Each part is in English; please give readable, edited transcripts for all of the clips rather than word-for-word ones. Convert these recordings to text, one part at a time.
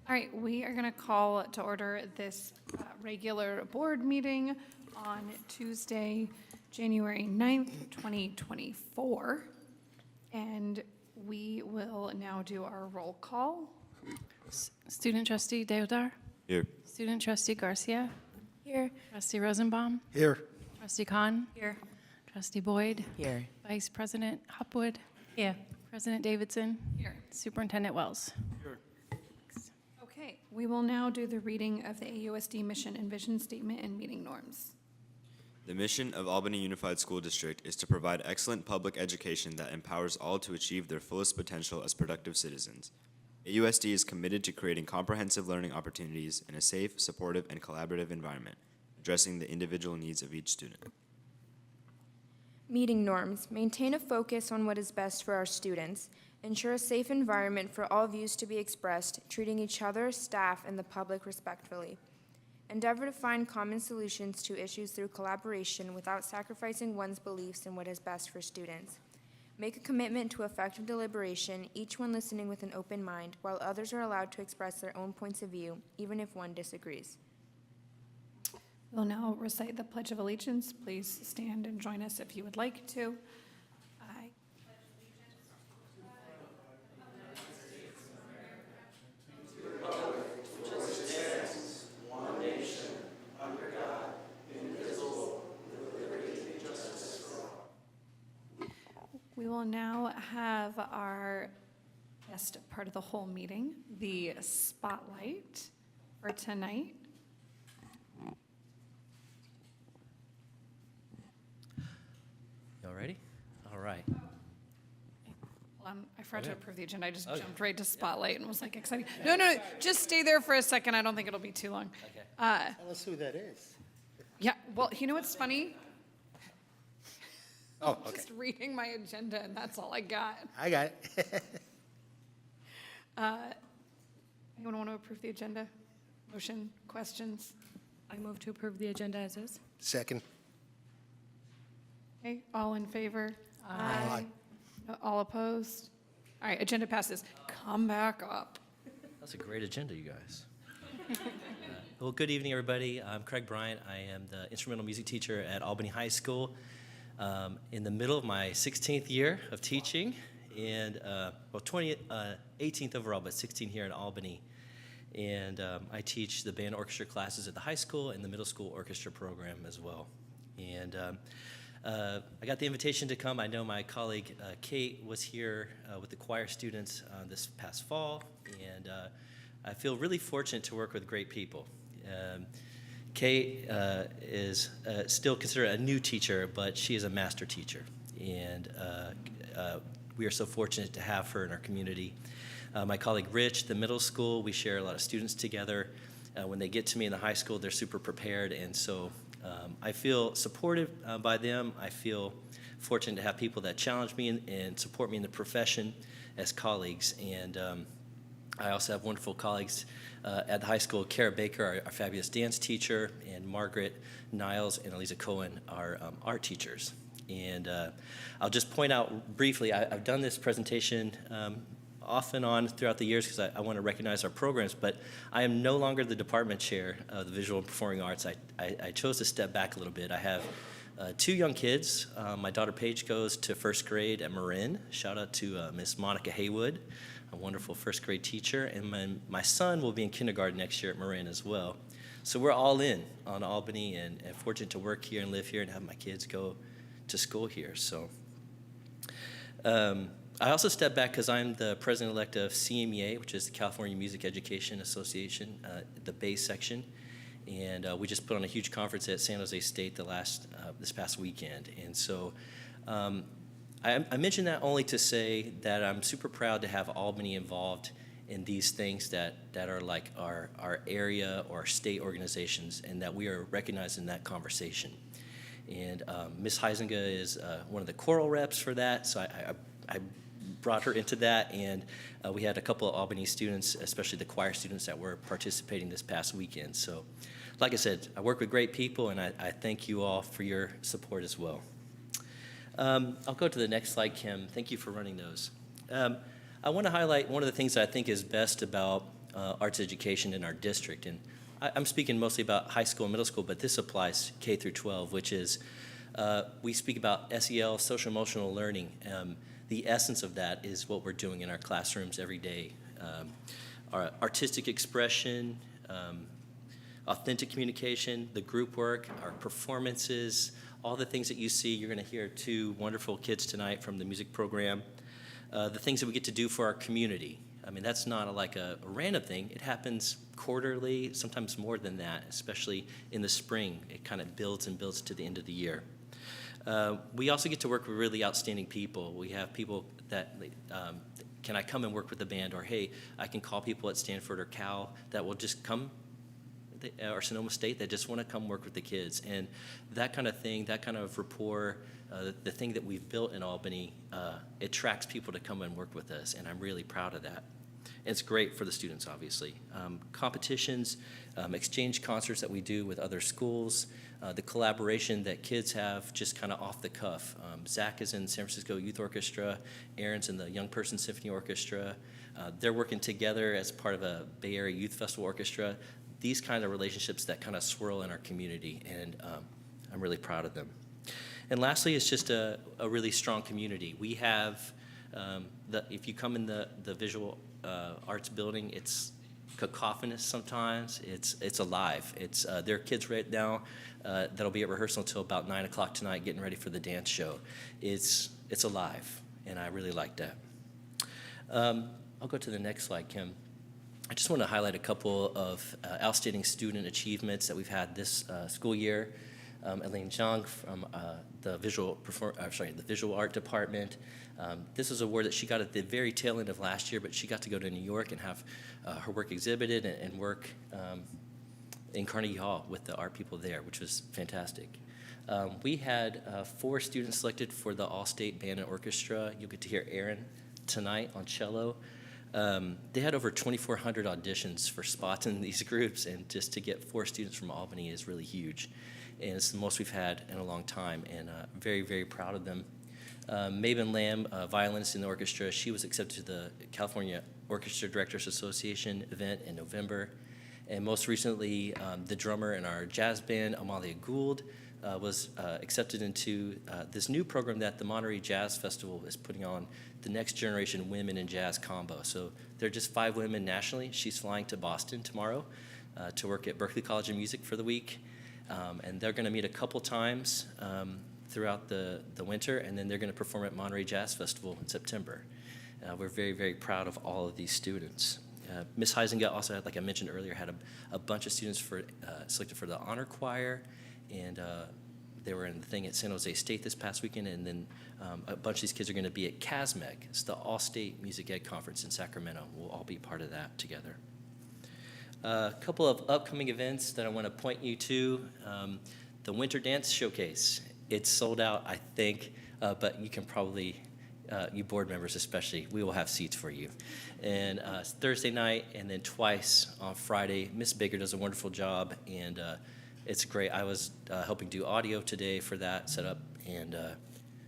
All right, we are going to call to order this regular board meeting on Tuesday, January 9th, 2024. And we will now do our roll call. Student trustee Deodar. Here. Student trustee Garcia. Here. Trustee Rosenbaum. Here. Trustee Khan. Here. Trustee Boyd. Here. Vice President Hopwood. Here. President Davidson. Here. Superintendent Wells. Okay, we will now do the reading of the AUSD mission and vision statement and meeting norms. The mission of Albany Unified School District is to provide excellent public education that empowers all to achieve their fullest potential as productive citizens. AUSD is committed to creating comprehensive learning opportunities in a safe, supportive, and collaborative environment, addressing the individual needs of each student. Meeting norms. Maintain a focus on what is best for our students. Ensure a safe environment for all views to be expressed, treating each other, staff, and the public respectfully. Endeavor to find common solutions to issues through collaboration without sacrificing one's beliefs in what is best for students. Make a commitment to effective deliberation, each one listening with an open mind, while others are allowed to express their own points of view, even if one disagrees. We'll now recite the Pledge of Allegiance. Please stand and join us if you would like to. I We will now have our best part of the whole meeting, the spotlight for tonight. Y'all ready? All right. I forgot to Okay. approve the agenda. I just Okay. jumped right to spotlight and was like excited. No, just stay there for a second. I don't think it'll be too long. Okay. Tell us who that is. Yeah, well, you know what's funny? Oh, okay. Just reading my agenda and that's all I got. I got it. Anyone want to approve the agenda? Motion, questions? I move to approve the agenda as is. Second. Okay, all in favor? Aye. All opposed? All right, agenda passes. Come back up. That's a great agenda, you guys. Well, good evening, everybody. I'm Craig Bryant. I am the instrumental music teacher at Albany High School. In the middle of my 16th year of teaching, and 18th overall, but 16 here at Albany. And I teach the band orchestra classes at the high school and the middle school orchestra program as well. And I got the invitation to come. I know my colleague Kate was here with the choir students this past fall, and I feel really fortunate to work with great people. Kate is still considered a new teacher, but she is a master teacher, and we are so fortunate to have her in our community. My colleague Rich, the middle school, we share a lot of students together. When they get to me in the high school, they're super prepared, and so I feel supported by them. I feel fortunate to have people that challenge me and support me in the profession as colleagues, and I also have wonderful colleagues at the high school. Kara Baker, our fabulous dance teacher, and Margaret Niles and Eliza Cohen, our art teachers. And I'll just point out briefly, I've done this presentation off and on throughout the years because I want to recognize our programs, but I am no longer the department chair of the Visual and Performing Arts. I chose to step back a little bit. I have two young kids. My daughter Paige goes to first grade at Marin. Shout out to Miss Monica Haywood, a wonderful first grade teacher, and my son will be in kindergarten next year at Marin as well. So we're all in on Albany, and fortunate to work here and live here and have my kids go to school here. So I also step back because I'm the president-elect of CMEA, which is the California Music Education Association, the Bay section, and we just put on a huge conference at San Jose State this past weekend, and so I mention that only to say that I'm super proud to have Albany involved in these things that are like our area or state organizations, and that we are recognized in that conversation. And Ms. Heisinger is one of the choral reps for that, so I brought her into that, and we had a couple of Albany students, especially the choir students, that were participating this past weekend. So, like I said, I work with great people, and I thank you all for your support as well. I'll go to the next slide, Kim. Thank you for running those. I want to highlight one of the things that I think is best about arts education in our district. And I'm speaking mostly about high school and middle school, but this applies K through 12, which is we speak about SEL, social emotional learning. The essence of that is what we're doing in our classrooms every day. Our artistic expression, authentic communication, the group work, our performances, all the things that you see. You're going to hear two wonderful kids tonight from the music program. The things that we get to do for our community. I mean, that's not like a random thing. It happens quarterly, sometimes more than that, especially in the spring. It kind of builds and builds to the end of the year. We also get to work with really outstanding people. We have people that, can I come and work with the band? Or, hey, I can call people at Stanford or Cal that will just come, or Sonoma State, that just want to come work with the kids. And that kind of thing, that kind of rapport, the thing that we've built in Albany, it attracts people to come and work with us, and I'm really proud of that. And it's great for the students, obviously. Competitions, exchange concerts that we do with other schools, the collaboration that kids have just kind of off the cuff. Zach is in San Francisco Youth Orchestra, Aaron's in the Young Person Symphony Orchestra. They're working together as part of a Bay Area Youth Festival Orchestra. These kind of relationships that kind of swirl in our community, and I'm really proud of them. And lastly, it's just a really strong community. We have, if you come in the visual arts building, it's cacophonous sometimes. It's alive. There are kids right now that'll be at rehearsal until about 9 o'clock tonight getting ready for the dance show. It's alive, and I really like that. I'll go to the next slide, Kim. I just want to highlight a couple of outstanding student achievements that we've had this school year. Elaine Zhang from the visual art department. This is an award that she got at the very tail end of last year, but she got to go to New York and have her work exhibited and work in Carnegie Hall with the art people there, which was fantastic. We had 4 students selected for the All-State Band and Orchestra. You'll get to hear Aaron tonight on cello. They had over 2,400 auditions for spots in these groups, and just to get 4 students from Albany is really huge. And it's the most we've had in a long time, and very, very proud of them. Maven Lamb, a violinist in the orchestra, she was accepted to the California Orchestra Directors Association event in November. And most recently, the drummer in our jazz band, Amalia Gould, was accepted into this new program that the Monterey Jazz Festival is putting on, the Next Generation Women in Jazz Combo. So there are just 5 women nationally. She's flying to Boston tomorrow to work at Berklee College of Music for the week. And they're going to meet a couple times throughout the winter, and then they're going to perform at Monterey Jazz Festival in September. We're very, very proud of all of these students. Ms. Heisinga also had, like I mentioned earlier, had a bunch of students selected for the honor choir, and they were in the thing at San Jose State this past weekend, and then a bunch of these kids are going to be at CASMEC. It's the All-State Music Ed Conference in Sacramento. We'll all be part of that together. A couple of upcoming events that I want to point you to. The Winter Dance Showcase. It's sold out, I think, but you can probably, you board members especially, we will have seats for you. And it's Thursday night, and then twice on Friday. Miss Baker does a wonderful job, and it's great. I was helping do audio today for that setup, and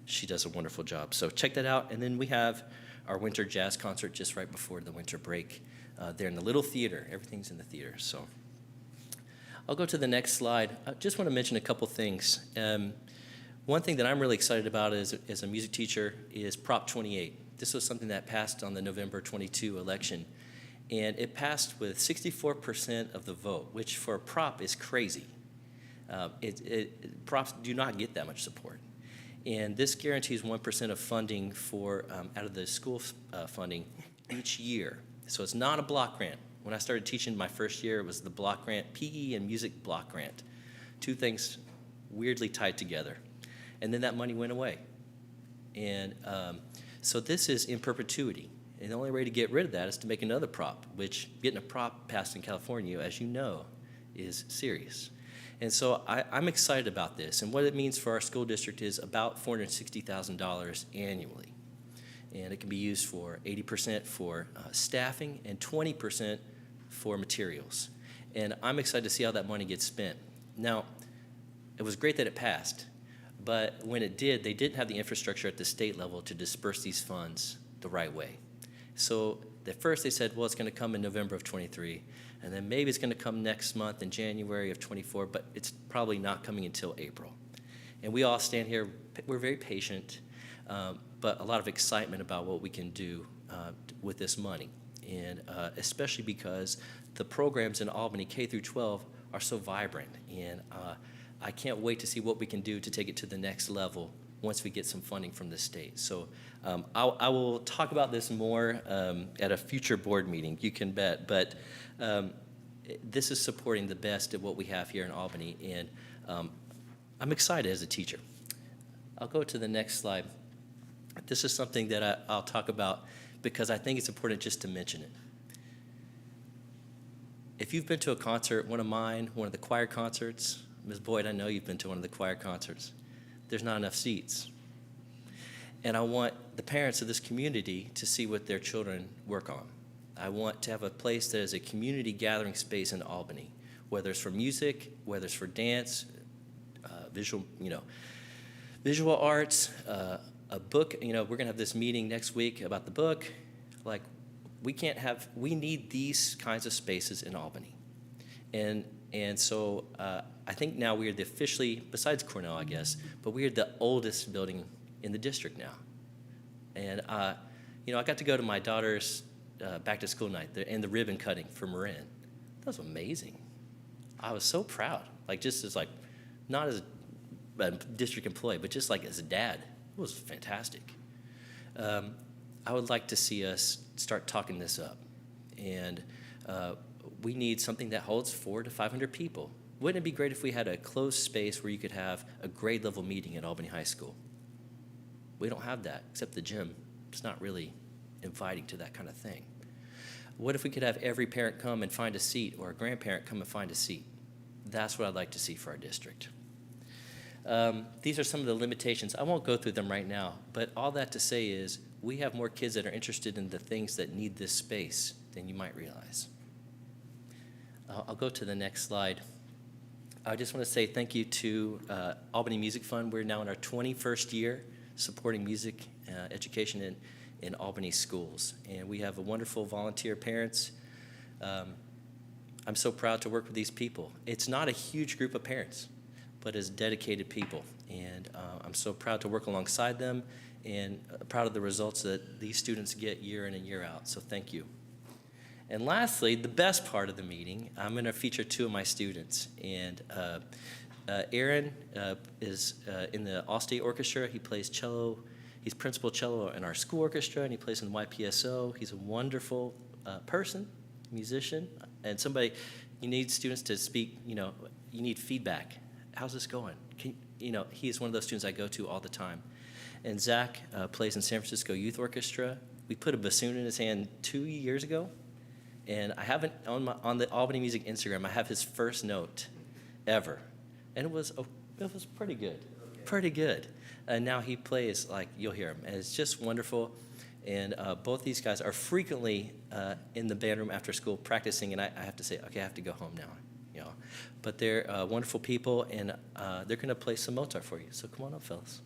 she does a wonderful job. So check that out. And then we have our winter jazz concert just right before the winter break. They're in the little theater. Everything's in the theater. So I'll go to the next slide. I just want to mention a couple things. One thing that I'm really excited about as a music teacher is Prop 28. This was something that passed on the November 22 election. And it passed with 64% of the vote, which for a prop is crazy. Props do not get that much support. And this guarantees 1% of funding for out of the school funding each year. So it's not a block grant. When I started teaching my first year, it was the block grant, PE and music block grant. 2 things weirdly tied together. And then that money went away. And so this is in perpetuity. And the only way to get rid of that is to make another prop, which getting a prop passed in California, as you know, is serious. And so I'm excited about this. And what it means for our school district is about $460,000 annually. And it can be used for 80% for staffing and 20% for materials. And I'm excited to see how that money gets spent. Now, it was great that it passed, but when it did, they didn't have the infrastructure at the state level to disperse these funds the right way. So At first they said, well, it's going to come in November of 23, and then maybe it's going to come next month in January of 24, but it's probably not coming until April. And we all stand here, we're very patient, but a lot of excitement about what we can do with this money, and especially because the programs in Albany, K through 12, are so vibrant, and I can't wait to see what we can do to take it to the next level once we get some funding from the state. So I will talk about this more at a future board meeting, you can bet, but this is supporting the best of what we have here in Albany, and I'm excited as a teacher. I'll go to the next slide. This is something that I'll talk about because I think it's important just to mention it. If you've been to a concert, one of mine, one of the choir concerts, Ms. Boyd, I know you've been to one of the choir concerts. There's not enough seats. And I want the parents of this community to see what their children work on. I want to have a place that is a community gathering space in Albany, whether it's for music, whether it's for dance, visual arts, a book. We're gonna have this meeting next week about the book. Like, we need these kinds of spaces in Albany. And so I think now we are the officially, besides Cornell, I guess, but we are the oldest building in the district now. And I got to go to my daughter's back to school night and the ribbon cutting for Marin. That was amazing. I was so proud, not as a district employee, but just like as a dad. It was fantastic. I would like to see us start talking this up. And we need something that holds 400 to 500 people. Wouldn't it be great if we had a closed space where you could have a grade level meeting at Albany High School? We don't have that, except the gym. It's not really inviting to that kind of thing. What if we could have every parent come and find a seat, or a grandparent come and find a seat? That's what I'd like to see for our district. These are some of the limitations. I won't go through them right now, but all that to say is we have more kids that are interested in the things that need this space than you might realize. I'll go to the next slide. I just want to say thank you to Albany Music Fund. We're now in our 21st year supporting music education in Albany schools. And we have a wonderful volunteer parents. I'm so proud to work with these people. It's not a huge group of parents, but as dedicated people. And I'm so proud to work alongside them and proud of the results that these students get year in and year out. So thank you. And lastly, the best part of the meeting, I'm going to feature two of my students. And Aaron is in the All-State Orchestra. He plays cello. He's principal cello in our school orchestra, and he plays in the YPSO. He's a wonderful person, musician, and somebody, you need students to speak, you need feedback. How's this going? He is one of those students I go to all the time. And Zach plays in San Francisco Youth Orchestra. We put a bassoon in his hand 2 years ago. And I haven't, on the Albany Music Instagram, I have his first note ever. And it was pretty good, pretty good. And now he plays, like, you'll hear him. And it's just wonderful. And both these guys are frequently in the band room after school practicing, and I have to say, okay, I have to go home now. But they're wonderful people, and they're going to play some Mozart for you. So come on up, fellas.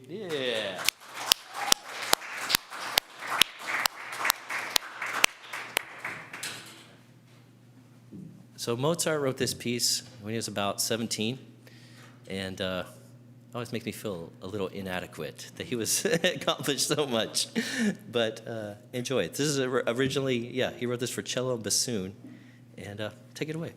Yeah. So Mozart wrote this piece when he was about 17, and it always makes me feel a little inadequate that he was accomplished so much. But enjoy it. This is originally, he wrote this for cello and bassoon, and take it away.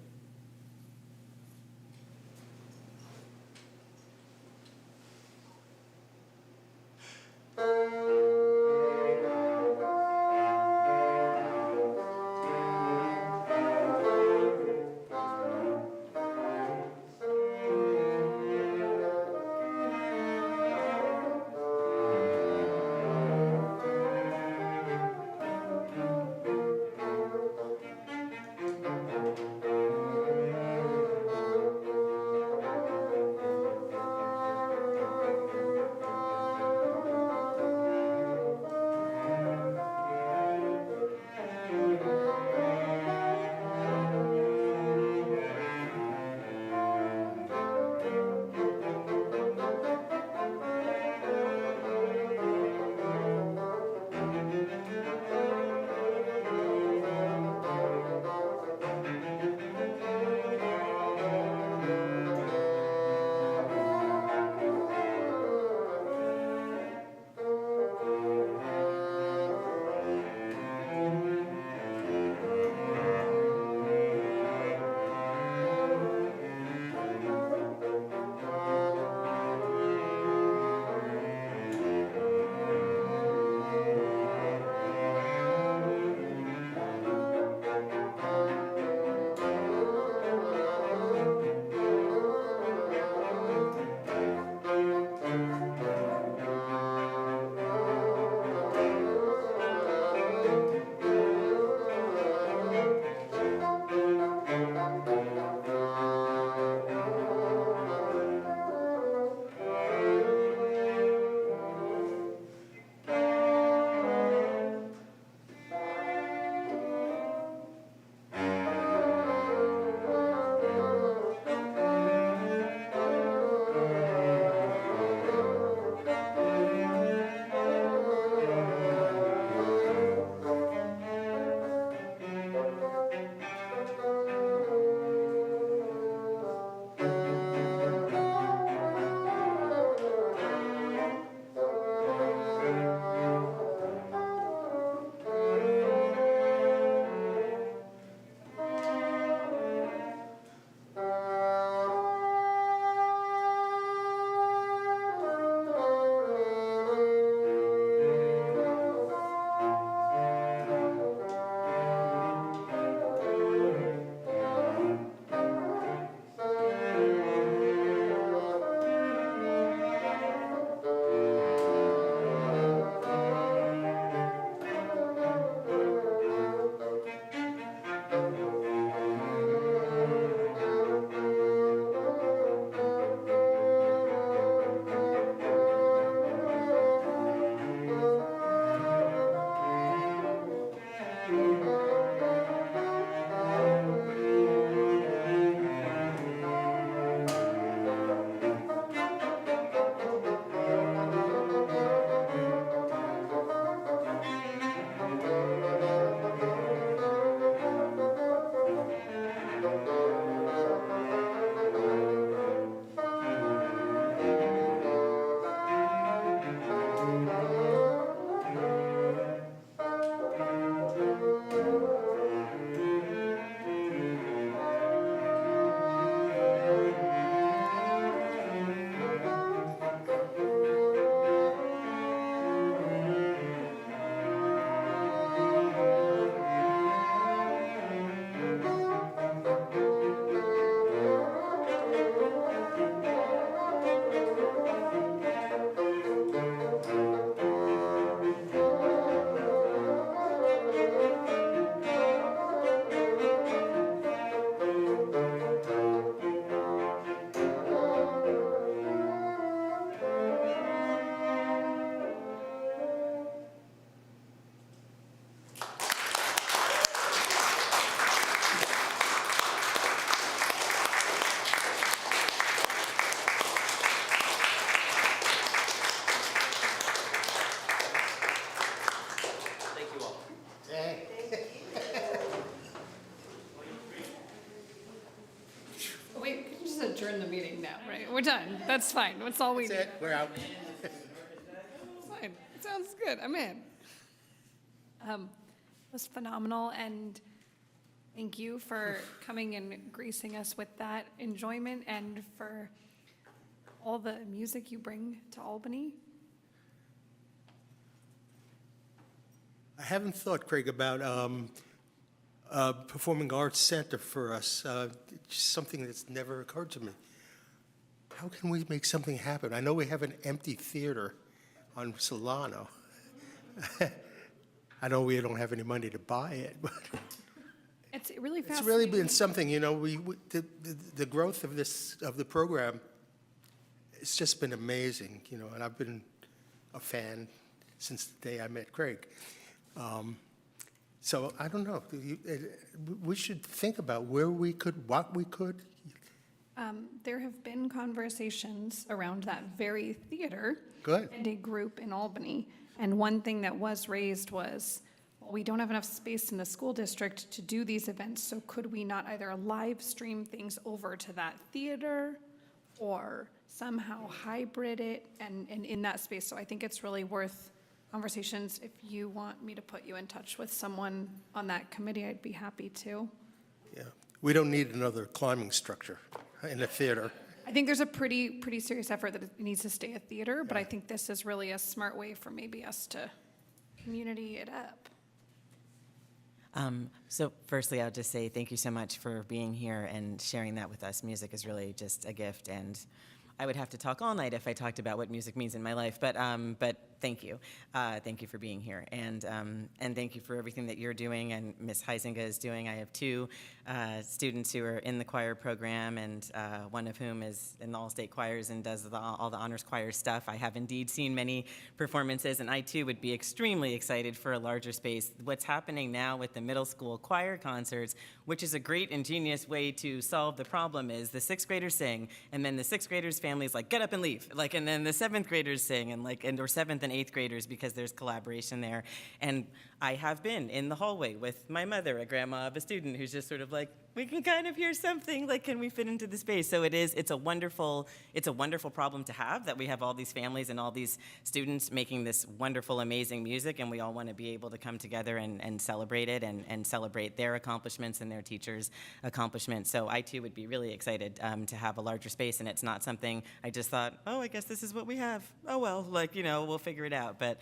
adjourn the meeting now, right? We're done. That's fine. That's all we That's need. it, we're out. It's fine. It sounds good. I'm in. It was phenomenal, and thank you for coming and gracing us with that enjoyment and for all the music you bring to Albany. I haven't thought, Craig, about Performing Arts Center for us. Just something that's never occurred to me. How can we make something happen? I know we have an empty theater on Solano. I know we don't have any money to buy it, but It's really it's fascinating. really been something, you know, the growth of the program, it's just been amazing, you know, and I've been a fan since the day I met Craig. So I don't know, we should think about where we could, what we could. There have been conversations around that very theater. Good. And a group in Albany. And one thing that was raised was, well, we don't have enough space in the school district to do these events, so could we not either live stream things over to that theater or somehow hybrid it and in that space? So I think it's really worth conversations. If you want me to put you in touch with someone on that committee, I'd be happy to. Yeah, we don't need another climbing structure in the theater. I think there's a pretty serious effort that it needs to stay a theater, but I think this is really a smart way for maybe us to community it up. So firstly, I'll just say thank you so much for being here and sharing that with us. Music is really just a gift, and I would have to talk all night if I talked about what music means in my life, but thank you. Thank you for being here, and thank you for everything that you're doing and Ms. Huizinga is doing. I have two students who are in the choir program, and one of whom is in the all-state choirs and does all the honors choir stuff. I have indeed seen many performances, and I too would be extremely excited for a larger space. What's happening now with the middle school choir concerts, which is a great ingenious way to solve the problem, is the sixth graders sing, and then the sixth graders' families like get up and leave, like, and then the seventh graders sing, or seventh and eighth graders, because there's collaboration there. And I have been in the hallway with my mother, a grandma of a student, who's just sort of like, we can kind of hear something, like, can we fit into the space? So it's a wonderful problem to have, that we have all these families and all these students making this wonderful, amazing music, and we all want to be able to come together and celebrate it and celebrate their accomplishments and their teachers' accomplishments. So I too would be really excited to have a larger space, and it's not something I just thought, oh, I guess this is what we have. Oh, well, like, you know, we'll figure it out. But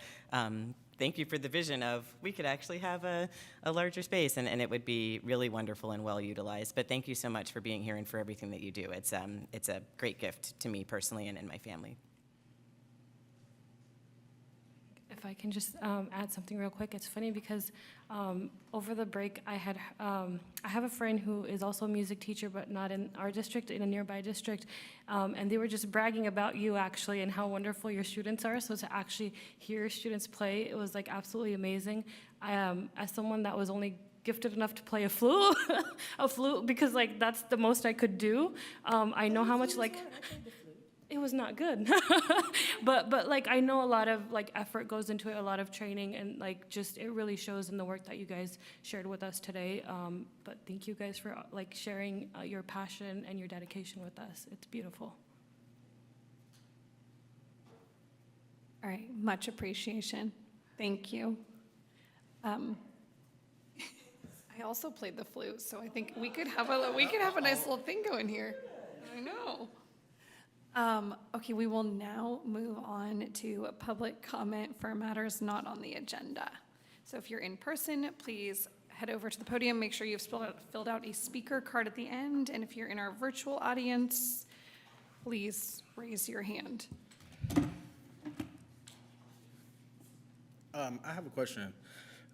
thank you for the vision of we could actually have a larger space, and it would be really wonderful and well utilized. But thank you so much for being here and for everything that you do. It's a great gift to me personally and in my family. If I can just add something real quick, it's funny because over the break I have a friend who is also a music teacher, but not in our district, in a nearby district, and they were just bragging about you actually and how wonderful your students are. So to actually hear your students play, it was like absolutely amazing. As someone that was only gifted enough to play a flute, because like that's the most I could do. I know how much like. It was not good, but like I know a lot of like effort goes into it, a lot of training, and like just it really shows in the work that you guys shared with us today. But thank you guys for like sharing your passion and your dedication with us. It's beautiful. All right, much appreciation. Thank you. I also played the flute, so I think we could have a nice little thing going here. I know. Okay, we will now move on to public comment for matters not on the agenda. So if you're in person, please head over to the podium. Make sure you've filled out a speaker card at the end. And if you're in our virtual audience, please raise your hand. I have a question.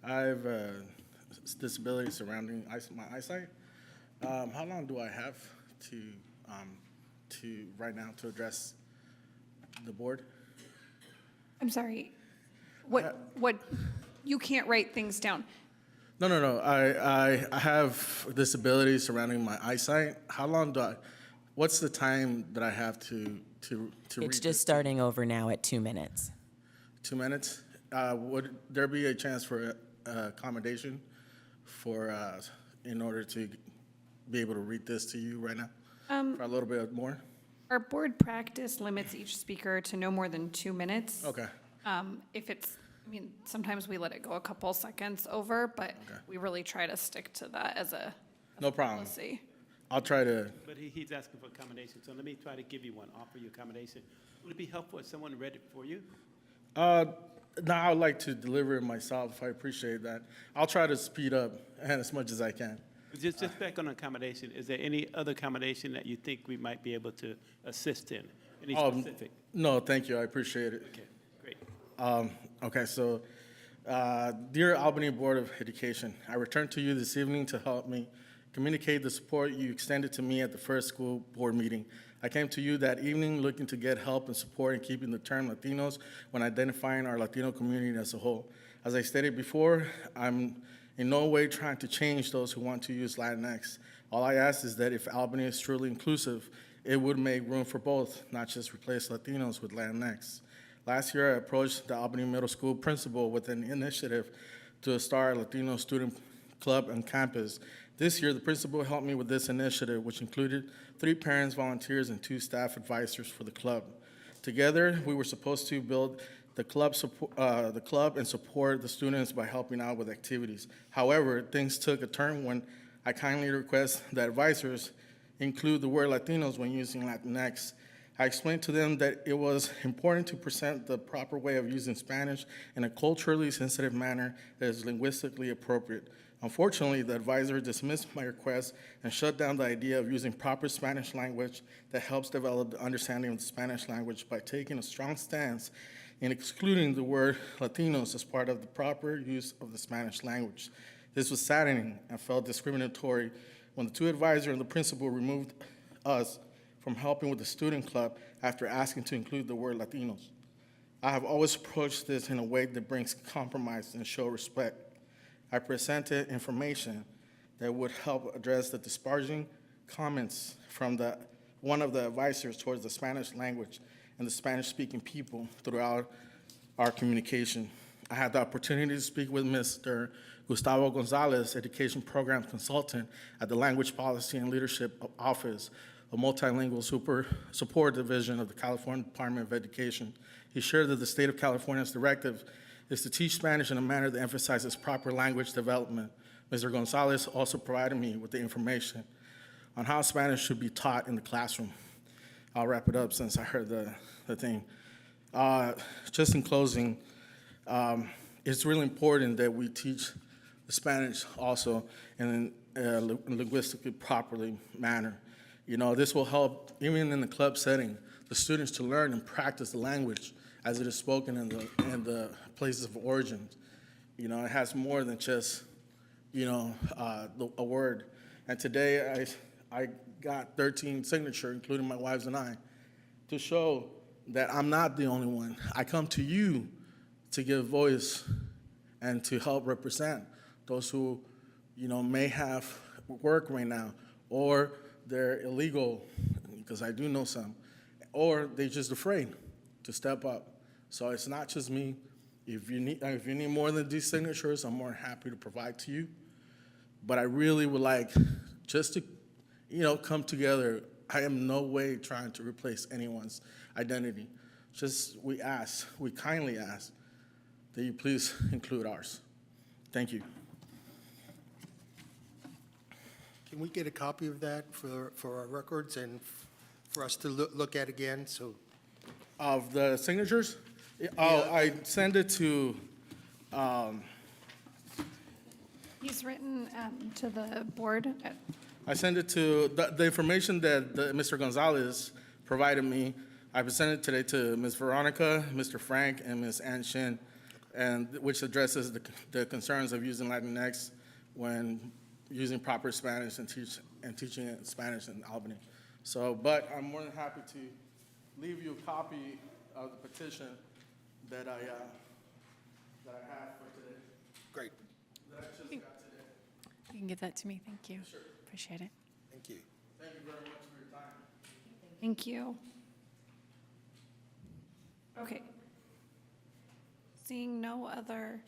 I have a disability surrounding my eyesight. How long do I have to right now to address the board? I'm sorry. What, you can't write things down. No. I have a disability surrounding my eyesight. How long what's the time that I have to read It's just this? starting over now at 2 minutes. 2 minutes? Would there be a chance for accommodation in order to be able to read this to you right now? For a little bit more? Our board practice limits each speaker to no more than 2 minutes. Okay. If it's, I mean, sometimes we let it go a couple seconds over, but we really try to stick to that as a No problem. policy. I'll try to. But he's asking for accommodation, so let me try to give you one, offer you accommodation. Would it be helpful if someone read it for you? No, I would like to deliver it myself. I appreciate that. I'll try to speed up and as much as I can. Just back on accommodation, is there any other accommodation that you think we might be able to assist in? Any specific? No, thank you. I appreciate it. Okay, great. Okay, so, dear Albany Board of Education, I return to you this evening to help me communicate the support you extended to me at the first school board meeting. I came to you that evening looking to get help and support in keeping the term Latinos when identifying our Latino community as a whole. As I stated before, I'm in no way trying to change those who want to use Latinx. All I ask is that if Albany is truly inclusive, it would make room for both, not just replace Latinos with Latinx. Last year, I approached the Albany Middle School principal with an initiative to start a Latino student club on campus. This year, the principal helped me with this initiative, which included 3 parents, volunteers, and 2 staff advisors for the club. Together, we were supposed to build the club and support the students by helping out with activities. However, things took a turn when I kindly request that advisors include the word Latinos when using Latinx. I explained to them that it was important to present the proper way of using Spanish in a culturally sensitive manner that is linguistically appropriate. Unfortunately, the advisor dismissed my request and shut down the idea of using proper Spanish language that helps develop the understanding of the Spanish language by taking a strong stance in excluding the word Latinos as part of the proper use of the Spanish language. This was saddening and felt discriminatory when the 2 advisors and the principal removed us from helping with the student club after asking to include the word Latinos. I have always approached this in a way that brings compromise and show respect. I presented information that would help address the disparaging comments from one of the advisors towards the Spanish language and the Spanish-speaking people throughout our communication. I had the opportunity to speak with Mr. Gustavo Gonzalez, Education Program Consultant at the Language Policy and Leadership Office, a multilingual support division of the California Department of Education. He shared that the state of California's directive is to teach Spanish in a manner that emphasizes proper language development. Mr. Gonzalez also provided me with the information on how Spanish should be taught in the classroom. I'll wrap it up since I heard the thing. Just in closing, it's really important that we teach the Spanish also in a linguistically properly manner. You know, this will help, even in the club setting, the students to learn and practice the language as it is spoken in the places of origin. You know, it has more than just, you know, a word. And today I got 13 signatures, including my wife's and I, to show that I'm not the only one. I come to you to give voice and to help represent those who, you know, may have work right now, or they're illegal, because I do know some, or they're just afraid to step up. So it's not just me. If you need more than these signatures, I'm more than happy to provide to you. But I really would like just to, you know, come together. I am no way trying to replace anyone's identity. Just we kindly ask that you please include ours. Thank you. Can we get a copy of that for our records and for us to look at again? So, Of the signatures? I send it to, He's written to the board. I send it to, the information that Mr. Gonzalez provided me, I presented today to Ms. Veronica, Mr. Frank, and Ms. Ann Shin, and which addresses the concerns of using Latinx when using proper Spanish and teaching Spanish in Albany. So, but I'm more than happy to leave you a copy of the petition that I have for today. great, That I just got today. You can give that to me, thank you. Sure. Appreciate it. thank you. Thank you very much for your time. Thank you. Okay. Seeing no other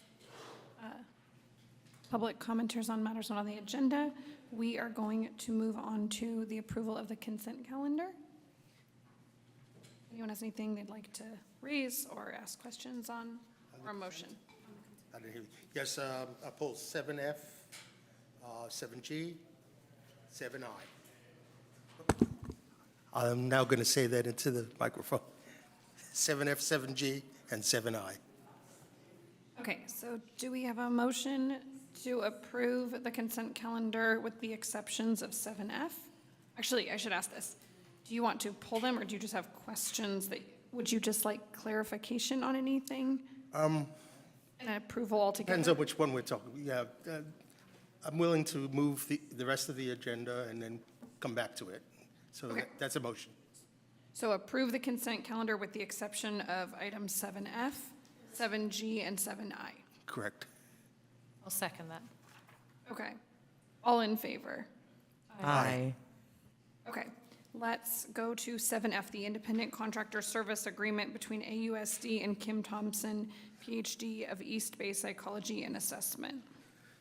public commenters on matters not on the agenda, we are going to move on to the approval of the consent calendar. Anyone has anything they'd like to raise or ask questions on, or a motion? I didn't hear you. Yes, I pulled 7F, 7G, 7I. I'm now going to say that into the microphone. 7F, 7G, and 7I. Okay, so do we have a motion to approve the consent calendar with the exceptions of 7F? Actually, I should ask this. Do you want to pull them, or do you just have questions that, would you just like clarification on anything? And approval altogether? Depends on which one we're talking. Yeah, I'm willing to move the rest of the agenda and then come back to it. So Okay. that's a motion. So approve the consent calendar with the exception of items 7F, 7G, and 7I. Correct. I'll second that. Okay. All in favor? Aye. Okay. Let's go to 7F, the independent contractor service agreement between AUSD and Kim Thompson, PhD of East Bay Psychology and Assessment.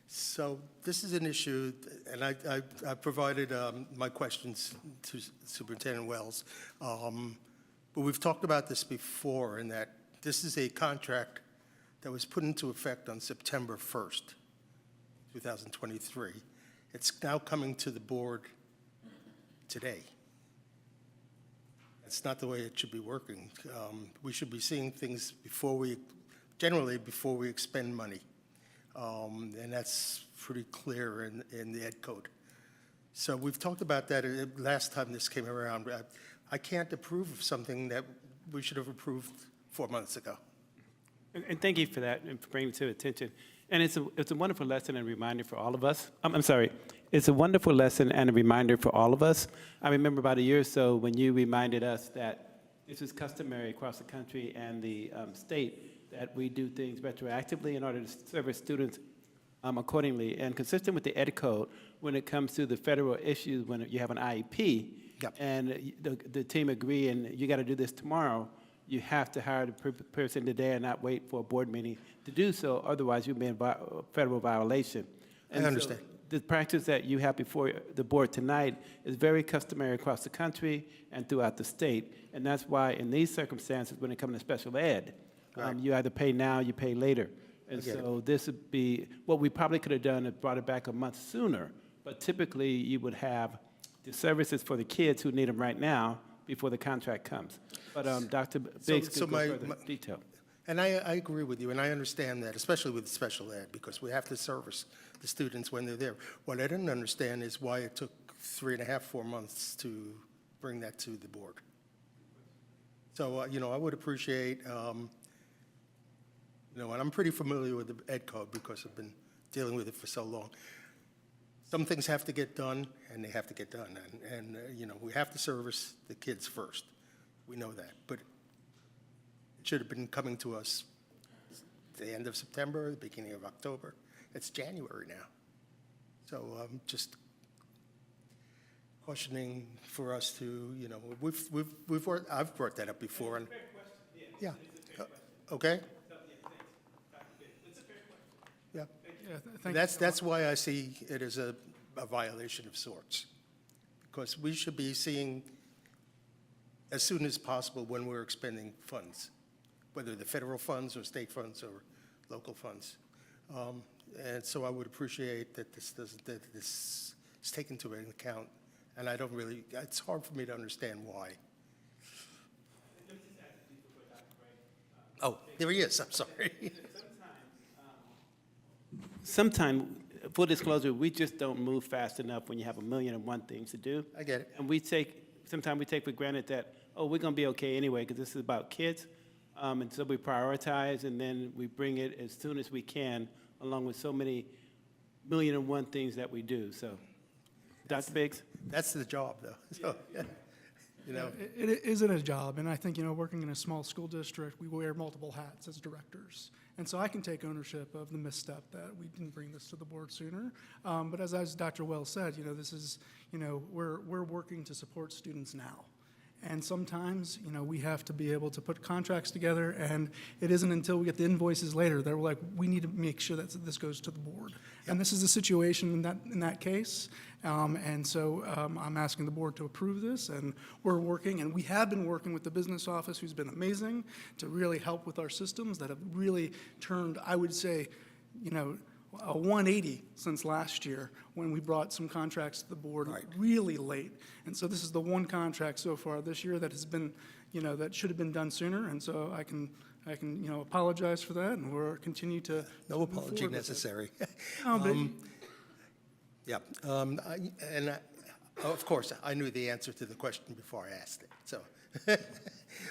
So this is an issue, and I provided my questions to Superintendent Wells. But we've talked about this before, in that this is a contract that was put into effect on September 1st, 2023. It's now coming to the board today. It's not the way it should be working. We should be seeing things generally before we expend money. And that's pretty clear in the Ed Code. So we've talked about that last time this came around. I can't approve of something that we should have approved 4 months ago. And thank you for that and for bringing it to attention. And it's a wonderful lesson and reminder for all of us. I'm sorry. It's a wonderful lesson and a reminder for all of us. I remember about a year or so when you reminded us that this is customary across the country and the state that we do things retroactively in order to service students accordingly. And consistent with the Ed Code, when it comes to the federal issues, when you have an IEP, Yep. and the team agree and you got to do this tomorrow, you have to hire the person today and not wait for a board meeting to do so. Otherwise, you'll be in federal violation. I understand. So the practice that you have before the board tonight is very customary across the country and throughout the state. And that's why in these circumstances, when it comes to special ed, Right. you either pay now, you pay later. And I get so this would be, what we probably could have done is brought it back a month sooner. But typically, you would have the services for the kids who need them right now before the contract comes. But Dr. Biggs so could go my- further my- detail. And I agree with you, and I understand that, especially with special ed, because we have to service the students when they're there. What I didn't understand is why it took 3.5, 4 months to bring that to the board. So, I would appreciate, and I'm pretty familiar with the Ed Code because I've been dealing with it for so long. Some things have to get done, and they have to get done. And we have to service the kids first. We know that. But it should have been coming to us the end of September, the beginning of October. It's January now. So I'm just cautioning for us to, I've brought that up before. And yeah. Okay? Yeah. That's why I see it as a violation of sorts. Because we should be seeing as soon as possible when we're expending funds, whether the federal funds or state funds or local funds. And so I would appreciate that that this is taken into account. And I don't really, it's hard for me to understand why. Oh, there he is, I'm sorry. Sometimes, full disclosure, we just don't move fast enough when you have 1,000,001 things to do. I get it. And sometimes we take for granted that, we're going to be okay anyway because this is about kids. And so we prioritize and then we bring it as soon as we can, along with so many 1,000,001 things that we do. So, Dr. Biggs? That's the job, though. So, It isn't a job, and I think, working in a small school district, we wear multiple hats as directors. And so I can take ownership of the misstep that we didn't bring this to the board sooner. But as Dr. Wells said, this is, we're working to support students now. And sometimes, you know, we have to be able to put contracts together, and it isn't until we get the invoices later that we're like, we need to make sure that this goes to the board. And this is a situation in that case. And so I'm asking the board to approve this, and we're working, and we have been working with the business office, who's been amazing, to really help with our systems that have really turned, I would say, you know, a 180 since last year when we brought some contracts to the board really late. And so this is the one contract so far this year that has been, you know, that should have been done sooner. And so I can, you know, apologize for that, and we'll continue to No move apology forward with it. necessary. No, but Yeah, of course, I knew the answer to the question before I asked it, so.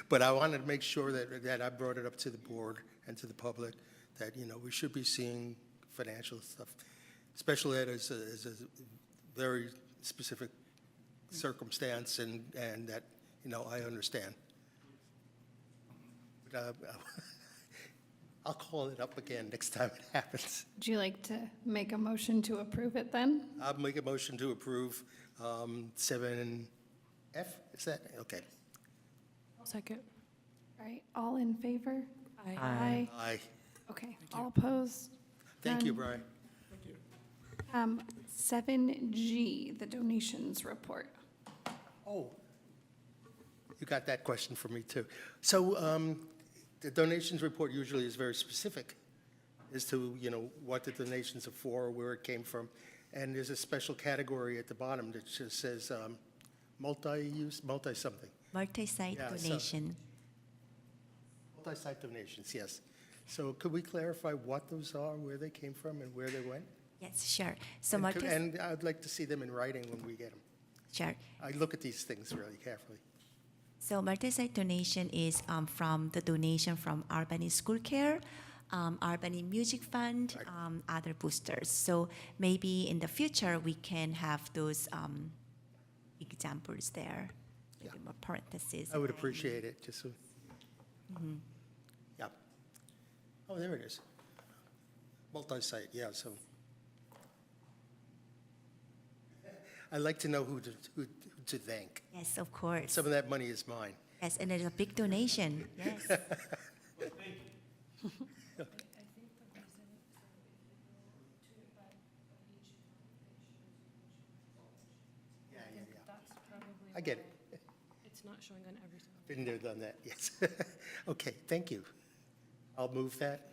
But I wanted to make sure that I brought it up to the board and to the public, that, you know, we should be seeing financial stuff. Special ed is a very specific circumstance, and that, you know, I understand. But, I'll call it up again next time it happens. Would you like to make a motion to approve it then? I'll make a motion to approve 7F, is that, okay. I'll second. All right, all in favor? Aye. Aye. Okay, all opposed? Thank you, None. Brian. 7G, the donations report. Oh, you got that question for me, too. So the donations report usually is very specific as to, you know, what the donations are for, where it came from. And there's a special category at the bottom that just says multi-use, multi-something. Multi-site Yeah, so- donation. Multi-site donations, yes. So could we clarify what those are, where they came from, and where they went? Yes, sure. So And I'd like to see them in writing when we get them. sure. I look at these things really carefully. So multi-site donation is from the donation from Albany School Care, Albany Music Fund, other boosters. So maybe in the future we can have those examples there, maybe more parentheses. I would appreciate it, just so. Yeah. Oh, there it is. Multi-site, yeah, so. I'd like to know who to thank. Yes, of course. Some of that money is mine. Yes, and there's a big donation. Yes. Yeah. I get it. It's not showing on every single. Been there, done that, yes. Okay, thank you. I'll move that.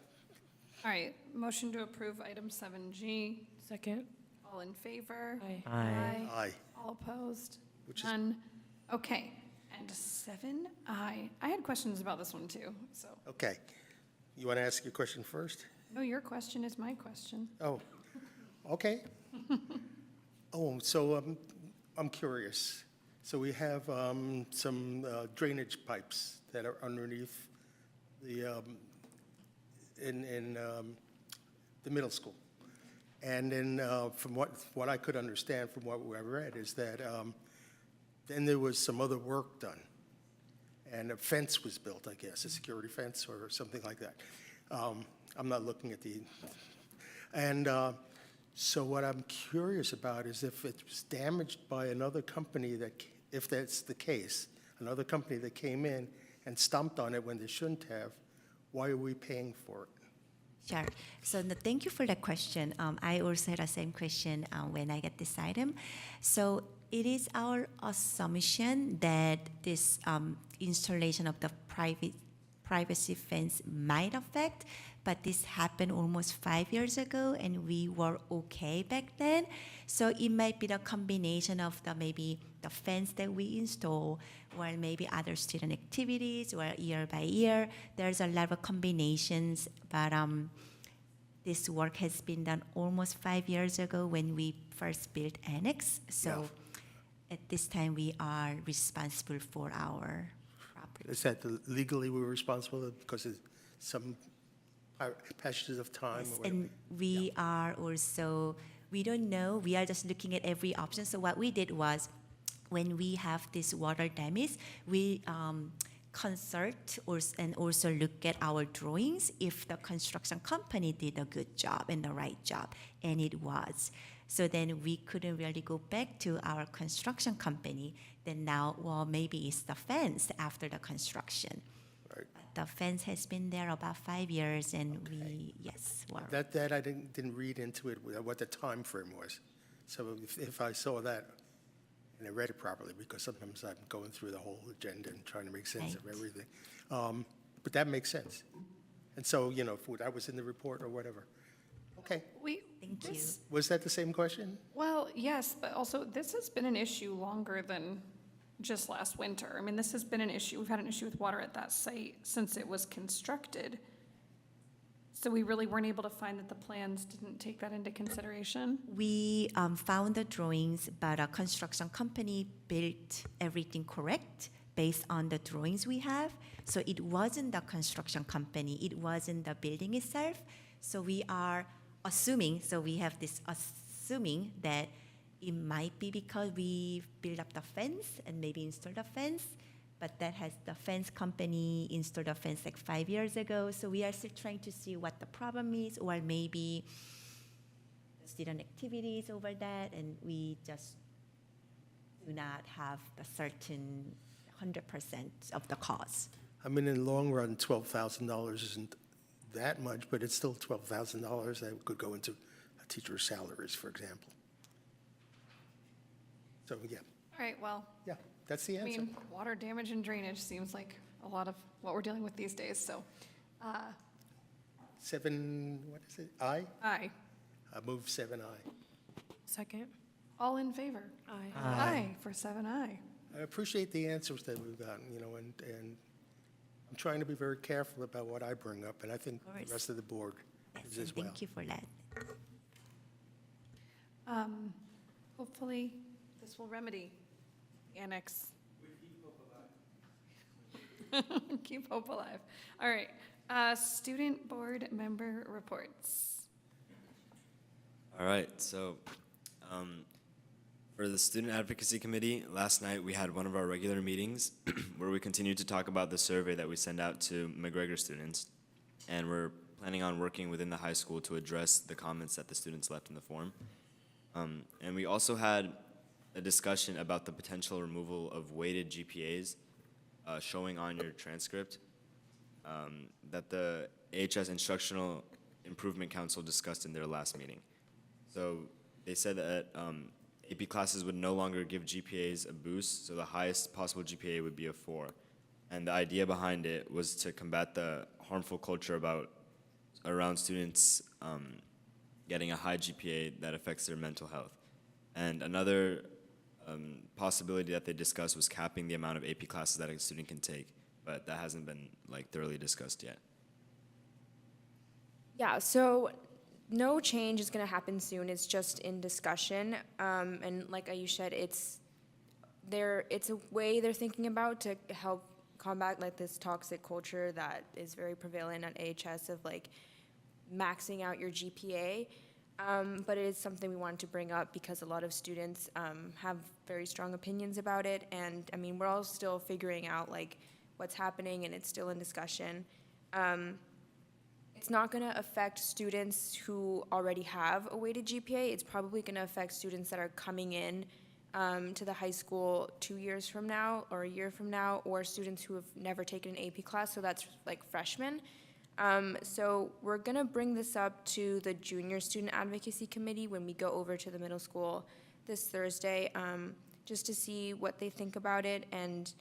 All right, motion to approve item 7G. Second. All in favor? Aye. Aye. All opposed? Which is- None? Okay, and 7I. I had questions about this one too, so. Okay. You want to ask your question first? No, your question is my question. Oh, okay. Oh, so I'm curious. So we have some drainage pipes that are underneath the, in the middle school. And then from what I could understand from what I read is that then there was some other work done. And a fence was built, I guess, a security fence or something like that. I'm not looking at the, and so what I'm curious about is if it was damaged by another company that, if that's the case, another company that came in and stomped on it when they shouldn't have, why are we paying for it? Sure. So thank you for that question. I also had the same question when I get this item. So it is our assumption that this installation of the privacy fence might affect, but this happened almost 5 years ago, and we were okay back then. So it might be the combination of maybe the fence that we install, or maybe other student activities, or year by year. There's a lot of combinations, but this work has been done almost 5 years ago when we first built Annex. So at this time, we are responsible for our property. Is that legally we're responsible because of some passages of time or Yes, whatever? and we are also, we don't know, we are just looking at every option. So what we did was, when we have this water damage, we consult and also look at our drawings if the construction company did a good job and the right job, and it was. So then we couldn't really go back to our construction company. Then now, well, maybe it's the fence after the construction. Right. The fence has been there about 5 years, and we, yes, well, That I didn't read into it, what the time frame was. So if I saw that, and I read it properly, because sometimes I'm going through the whole agenda and trying to make sense of Right. everything. But that makes sense. And so, if that was in the report or whatever. Okay. thank you. Was that the same question? Well, yes, but also this has been an issue longer than just last winter. I mean, this has been an issue. We've had an issue with water at that site since it was constructed. So we really weren't able to find that the plans didn't take that into consideration. We found the drawings, but a construction company built everything correct based on the drawings we have. So it wasn't the construction company, it wasn't the building itself. So we are assuming, so we have this assuming that it might be because we built up the fence and maybe installed a fence, but that has the fence company installed a fence like 5 years ago. So we are still trying to see what the problem is, or maybe student activities over that, and we just do not have the certain 100% of the cause. I mean, in the long run, $12,000 isn't that much, but it's still $12,000 that could go into a teacher's salaries, for example. So, yeah, All right, well, that's the I answer. mean, water damage and drainage seems like a lot of what we're dealing with these days, so, 7, what is it, I? aye. I move 7I. Second. All in favor? Aye. Aye, for 7I. I appreciate the answers that we've gotten, and I'm trying to be very careful about what I bring up, and I think Of course. the rest of the board Yes, is and as well. thank you for that. Hopefully, this will remedy the annex. Keep hope alive. All right, student board member reports. All right, so for the Student Advocacy Committee, last night we had one of our regular meetings where we continued to talk about the survey that we send out to McGregor students. And we're planning on working within the high school to address the comments that the students left in the form. And we also had a discussion about the potential removal of weighted GPAs showing on your transcript that the AHS Instructional Improvement Council discussed in their last meeting. So they said that AP classes would no longer give GPAs a boost, so the highest possible GPA would be a 4. And the idea behind it was to combat the harmful culture around students getting a high GPA that affects their mental health. And another possibility that they discussed was capping the amount of AP classes that a student can take, but that hasn't been thoroughly discussed yet. Yeah, so no change is going to happen soon. It's just in discussion. And like Ayush said, it's a way they're thinking about to help combat this toxic culture that is very prevalent at AHS of maxing out your GPA. But it is something we wanted to bring up because a lot of students have very strong opinions about it. And I mean, we're all still figuring out what's happening, and it's still in discussion. It's not going to affect students who already have a weighted GPA. It's probably going to affect students that are coming in to the high school 2 years from now or a year from now, or students who have never taken an AP class, so that's freshmen. So we're going to bring this up to the Junior Student Advocacy Committee when we go over to the middle school this Thursday, just to see what they think about it, and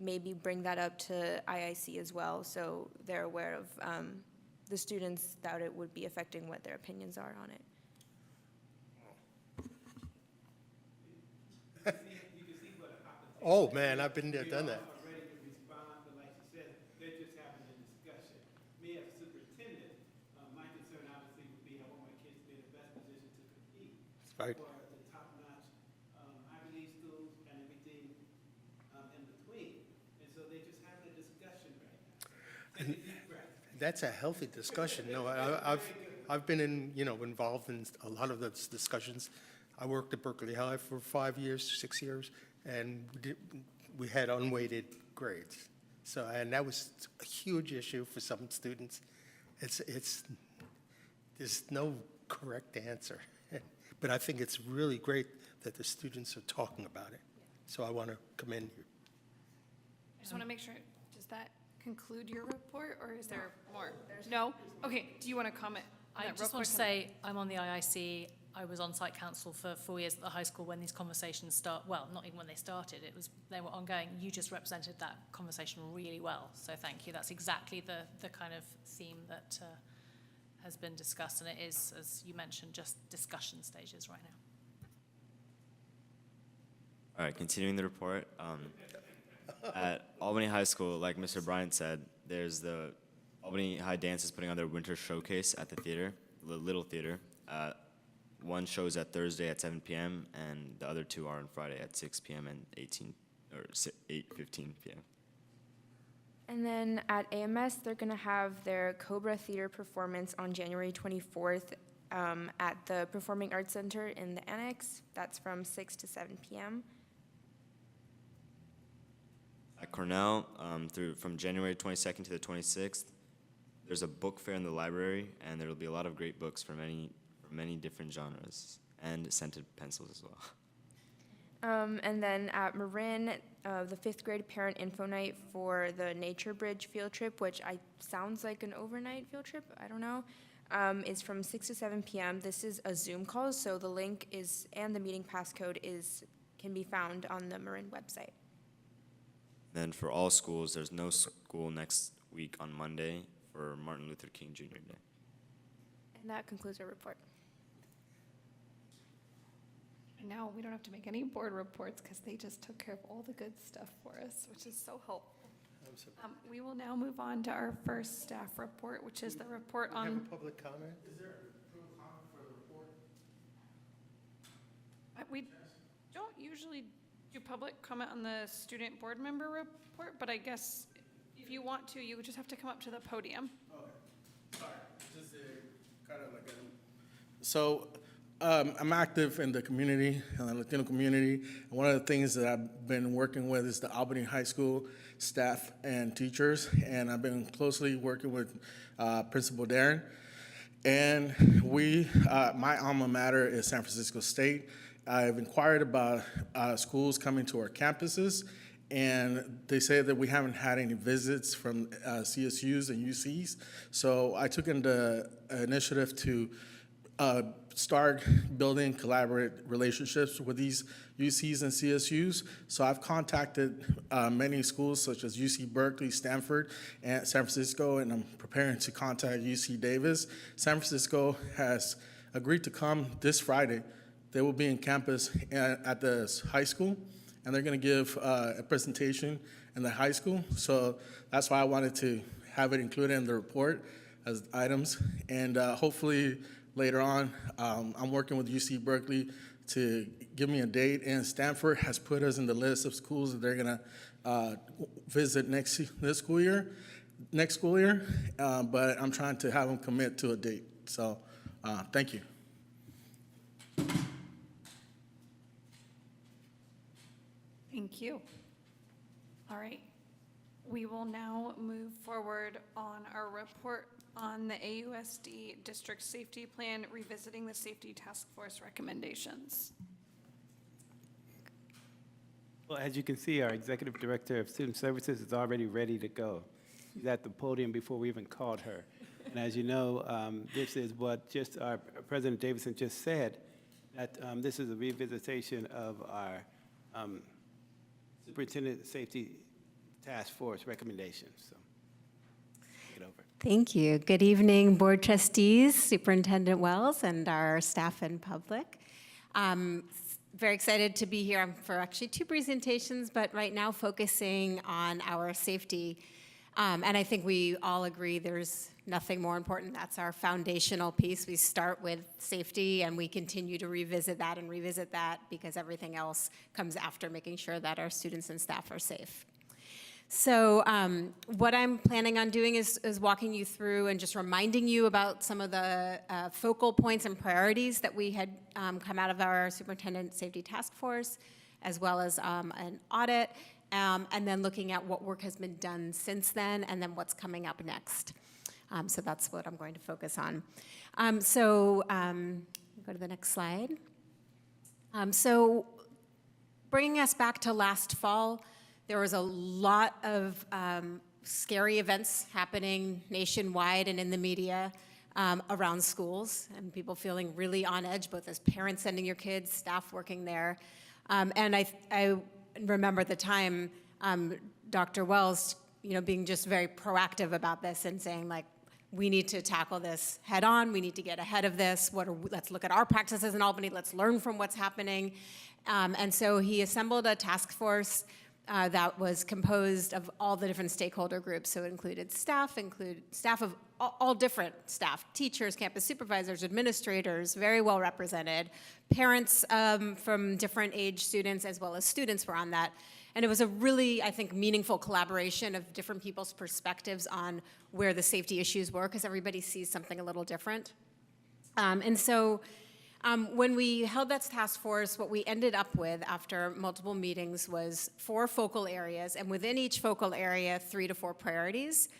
maybe bring that up to IIC as well, so they're aware of the students that it would be affecting, what their opinions are on it. Oh, man, I've been there, done that. Ready to respond, but like she said, they're just having a discussion. Me as a superintendent, my concern obviously would be I want my kids to be in the best position to compete Right. for the top-notch Ivy League schools and everything in between. And so they're just having a discussion right now. Take a deep breath. That's a healthy discussion. No, I've been involved in a lot of those discussions. I worked at Berkeley High for 5 years, 6 years, and we had unweighted grades. So, and that was a huge issue for some students. There's no correct answer. But I think it's really great that the students are talking about it. So I want to commend you. I just want to make sure, does that conclude your report, or is there more? No? Okay, do you want to comment on I that real just quick? want to say, I'm on the IIC. I was on site council for 4 years at the high school when these conversations well, not even when they started, they were ongoing. You just represented that conversation really well, so thank you. That's exactly the kind of theme that has been discussed, and it is, as you mentioned, just discussion stages right now. All right, continuing the report. At Albany High School, like Mr. Bryant said, there's the Albany High Dance is putting on their winter showcase at the theater, the Little Theater. One show's at Thursday at 7 p.m. and the other two are on Friday at 6 p.m. and 8:15 p.m. And then at AMS, they're going to have their Cobra Theater performance on January 24th at the Performing Arts Center in the Annex. That's from 6 to 7 p.m. At Cornell, from January 22nd to the 26th, there's a book fair in the library, and there will be a lot of great books from many different genres, and scented pencils as well. And then at Marin, the 5th grade parent info night for the Nature Bridge field trip, which sounds like an overnight field trip, I don't know, is from 6 to 7 p.m. This is a Zoom call, so the link and the meeting passcode can be found on the Marin website. Then for all schools, there's no school next week on Monday for Martin Luther King Jr. Day. And that concludes our report. And now we don't have to make any board reports because they just took care of all the good stuff for us, which is so helpful. We will now move on to our first staff report, which is the report Have a on. public comment? Is there a public comment for the report? We don't usually do public comment on the student board member report, but I guess if you want to, you would just have to come up to the podium. Okay, sorry, just kind of like so I'm active in the community, in the Latino community, and one of the things that I've been working with is the Albany High School staff and teachers, and I've been closely working with Principal Darren, and my alma mater is San Francisco State. I've inquired about schools coming to our campuses, and they say that we haven't had any visits from CSUs and UCs. So I took the initiative to start building collaborative relationships with these UCs and CSUs. So I've contacted many schools such as UC Berkeley, Stanford, and San Francisco, and I'm preparing to contact UC Davis. San Francisco has agreed to come this Friday. They will be in campus at the high school, and they're going to give a presentation in the high school. So that's why I wanted to have it included in the report as items. And hopefully later on, I'm working with UC Berkeley to give me a date. And Stanford has put us in the list of schools that they're going to visit next school year. But I'm trying to have them commit to a date. So thank you. Thank you. All right. We will now move forward on our report on the AUSD District Safety Plan, revisiting the Safety Task Force recommendations. Well, as you can see, our Executive Director of Student Services is already ready to go. She's at the podium before we even called her. And as you know, this is what just our President Davidson just said, that this is a revisitation of our Superintendent Safety Task Force recommendations. So, take it over. Thank you. Good evening, Board Trustees, Superintendent Wells, and our staff and public. Very excited to be here for actually two presentations, but right now focusing on our safety. And I think we all agree there's nothing more important. That's our foundational piece. We start with safety and we continue to revisit that because everything else comes after making sure that our students and staff are safe. So what I'm planning on doing is walking you through and just reminding you about some of the focal points and priorities that we had come out of our Superintendent Safety Task Force, as well as an audit, and then looking at what work has been done since then, and then what's coming up next. So that's what I'm going to focus on. Go to the next slide. So bringing us back to last fall, there was a lot of scary events happening nationwide and in the media around schools, and people feeling really on edge, both as parents sending your kids, staff working there. And I remember at the time Dr. Wells, being just very proactive about this and saying, like, we need to tackle this head on. We need to get ahead of this. Let's look at our practices in Albany. Let's learn from what's happening. And so he assembled a task force that was composed of all the different stakeholder groups. So it included staff of all different staff, teachers, campus supervisors, administrators, very well represented. Parents from different age students as well as students were on that. And it was a really, I think, meaningful collaboration of different people's perspectives on where the safety issues were, because everybody sees something a little different. And so when we held that task force, what we ended up with after multiple meetings was 4 focal areas, and within each focal area, 3 to 4 priorities.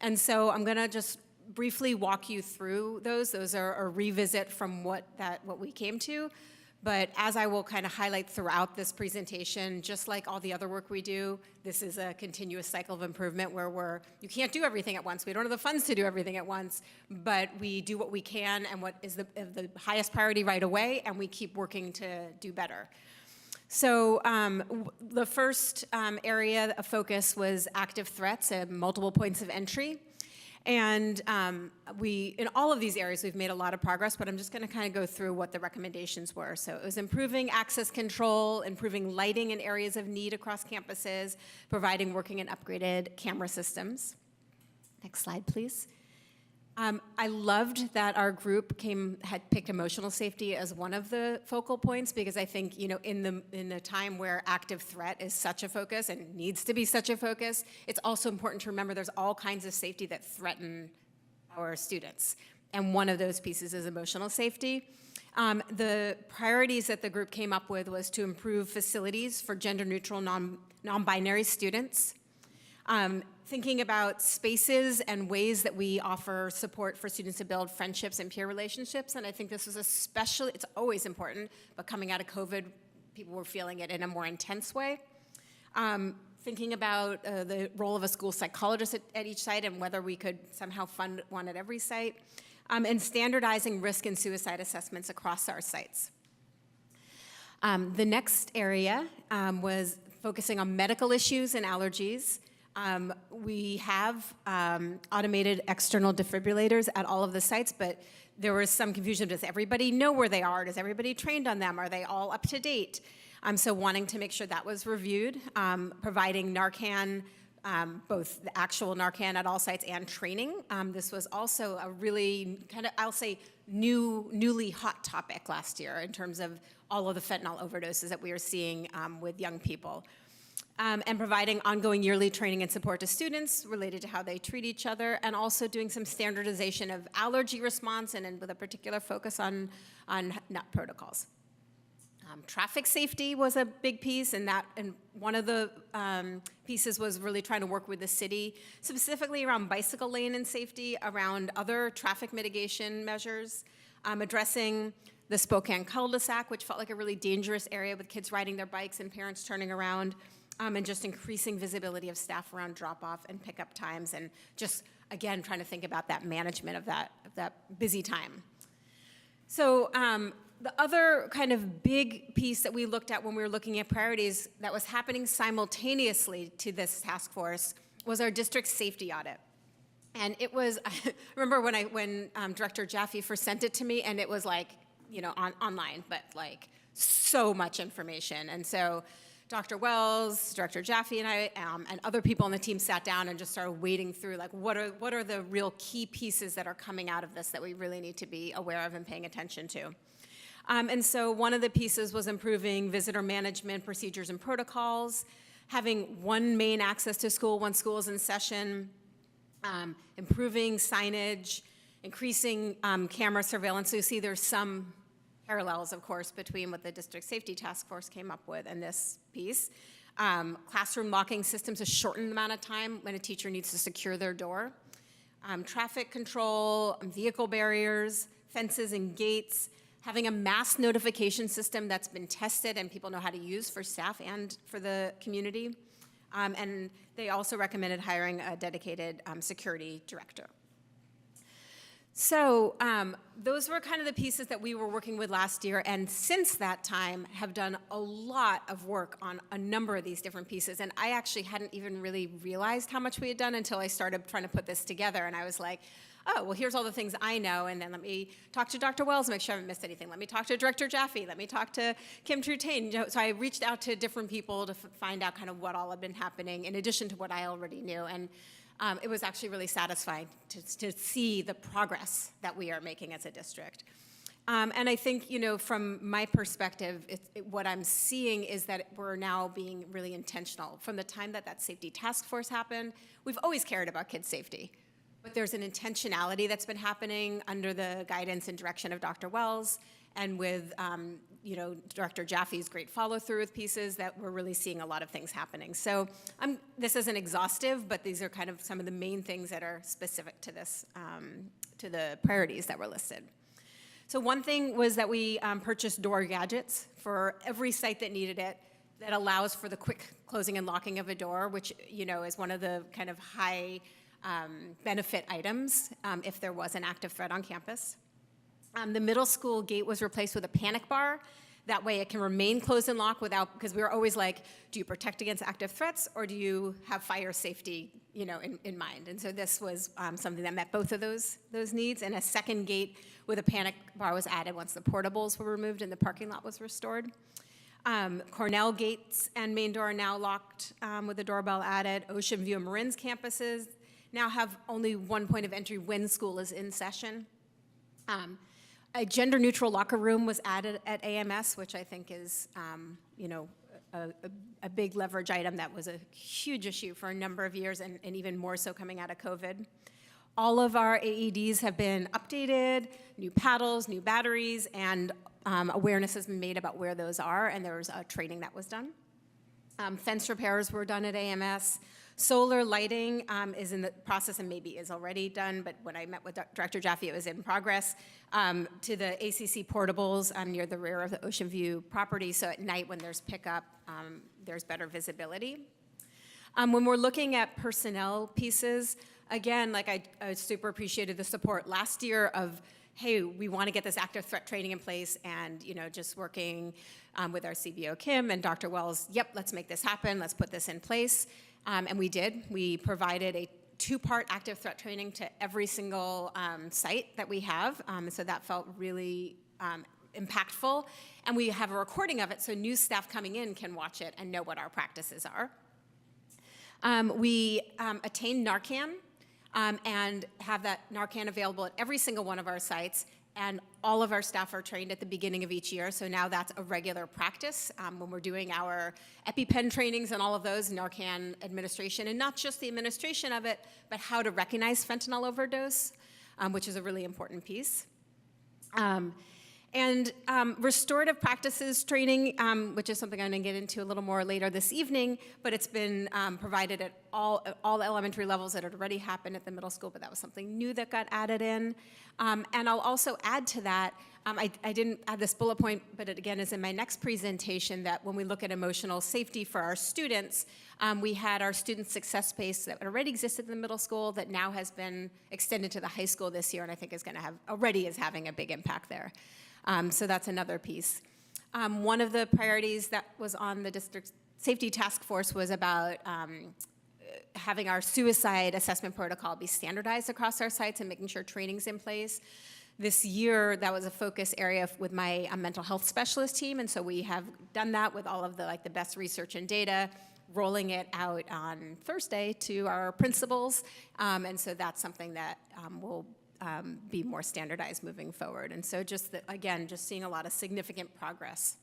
And so I'm going to just briefly walk you through those. Those are a revisit from what we came to. But as I will kind of highlight throughout this presentation, just like all the other work we do, this is a continuous cycle of improvement where you can't do everything at once. We don't have the funds to do everything at once, but we do what we can and what is the highest priority right away, and we keep working to do better. So the first area of focus was active threats and multiple points of entry. And in all of these areas, we've made a lot of progress, but I'm just going to kind of go through what the recommendations were. So it was improving access control, improving lighting in areas of need across campuses, providing working and upgraded camera systems. Next slide, please. I loved that our group had picked emotional safety as one of the focal points, because I think, in the time where active threat is such a focus and needs to be such a focus, it's also important to remember there's all kinds of safety that threaten our students. And one of those pieces is emotional safety. The priorities that the group came up with was to improve facilities for gender-neutral, non-binary students, thinking about spaces and ways that we offer support for students to build friendships and peer relationships. And I think this was it's always important, but coming out of COVID, people were feeling it in a more intense way. Thinking about the role of a school psychologist at each site and whether we could somehow fund one at every site. And standardizing risk and suicide assessments across our sites. The next area was focusing on medical issues and allergies. We have automated external defibrillators at all of the sites, but there was some confusion. Does everybody know where they are? Is everybody trained on them? Are they all up to date? So wanting to make sure that was reviewed, providing Narcan, both the actual Narcan at all sites and training. This was also a really kind of, I'll say, newly hot topic last year in terms of all of the fentanyl overdoses that we are seeing with young people. And providing ongoing yearly training and support to students related to how they treat each other, and also doing some standardization of allergy response and with a particular focus on nut protocols. Traffic safety was a big piece, and one of the pieces was really trying to work with the city, specifically around bicycle lane and safety, around other traffic mitigation measures, addressing the Spokane cul-de-sac, which felt like a really dangerous area with kids riding their bikes and parents turning around, and just increasing visibility of staff around drop-off and pickup times, and just, again, trying to think about that management of that busy time. So the other kind of big piece that we looked at when we were looking at priorities that was happening simultaneously to this task force was our district safety audit. And it was, I remember when Director Jaffe first sent it to me, and it was like, online, but like so much information. And so Dr. Wells, Director Jaffe, and I, and other people on the team sat down and just started wading through, like, what are the real key pieces that are coming out of this that we really need to be aware of and paying attention to. And so one of the pieces was improving visitor management procedures and protocols, having one main access to school when school is in session, improving signage, increasing camera surveillance. So you see there's some parallels, of course, between what the District Safety Task Force came up with and this piece. Classroom locking systems, a shortened amount of time when a teacher needs to secure their door. Traffic control, vehicle barriers, fences and gates, having a mass notification system that's been tested and people know how to use for staff and for the community. And they also recommended hiring a dedicated security director. So those were kind of the pieces that we were working with last year, and since that time have done a lot of work on a number of these different pieces. And I actually hadn't even really realized how much we had done until I started trying to put this together. And I was like, oh, well, here's all the things I know, and then let me talk to Dr. Wells, make sure I haven't missed anything. Let me talk to Director Jaffe. Let me talk to Kim Trutain. You know, so I reached out to different people to find out kind of what all had been happening in addition to what I already knew. And it was actually really satisfying to see the progress that we are making as a district. And I think, you know, from my perspective, what I'm seeing is that we're now being really intentional. From the time that safety task force happened, we've always cared about kids' safety. But there's an intentionality that's been happening under the guidance and direction of Dr. Wells, and with you know, Director Jaffe's great follow-through with pieces, that we're really seeing a lot of things happening. So this isn't exhaustive, but these are kind of some of the main things that are specific to this, to the priorities that were listed. So one thing was that we purchased door gadgets for every site that needed it, that allows for the quick closing and locking of a door, which, you know, is one of the kind of high benefit items if there was an active threat on campus. The middle school gate was replaced with a panic bar. That way it can remain closed and locked without, because we were always like, do you protect against active threats, or do you have fire safety, you know, in mind? And so this was something that met both of those needs, and a second gate with a panic bar was added once the portables were removed and the parking lot was restored. Cornell gates and main door are now locked with the doorbell added. Ocean View and Marin's campuses now have only one point of entry when school is in session. A gender-neutral locker room was added at AMS, which I think is, you know, a big leverage item that was a huge issue for a number of years, and even more so coming out of COVID. All of our AEDs have been updated, new paddles, new batteries, and awareness has been made about where those are, and there was a training that was done. Fence repairs were done at AMS. Solar lighting is in the process and maybe is already done, but when I met with Director Jaffe, it was in progress. To the ACC portables near the rear of the Ocean View property, so at night when there's pickup, there's better visibility. When we're looking at personnel pieces, again, like I super appreciated the support last year of, hey, we want to get this active threat training in place, and, you know, just working with our CBO Kim and Dr. Wells, yep, let's make this happen, let's put this in place. And we did. We provided a 2-part active threat training to every single site that we have, so that felt really impactful. And we have a recording of it, so new staff coming in can watch it and know what our practices are. We attained Narcan, and have that Narcan available at every single one of our sites, and all of our staff are trained at the beginning of each year, so now that's a regular practice when we're doing our EpiPen trainings and all of those, Narcan administration, and not just the administration of it, but how to recognize fentanyl overdose, which is a really important piece. And restorative practices training, which is something I'm going to get into a little more later this evening, but it's been provided at all elementary levels that had already happened at the middle school, but that was something new that got added in. And I'll also add to that, I didn't add this bullet point, but it again is in my next presentation, that when we look at emotional safety for our students, we had our student success space that already existed in the middle school that now has been extended to the high school this year, and I think is going to have, already is having a big impact there. So that's another piece. One of the priorities that was on the district safety task force was about having our suicide assessment protocol be standardized across our sites and making sure training's in place. This year, that was a focus area with my mental health specialist team, and so we have done that with all of the best research and data, rolling it out on Thursday to our principals, and so that's something that will be more standardized moving forward. And so just, again, just seeing a lot of significant progress.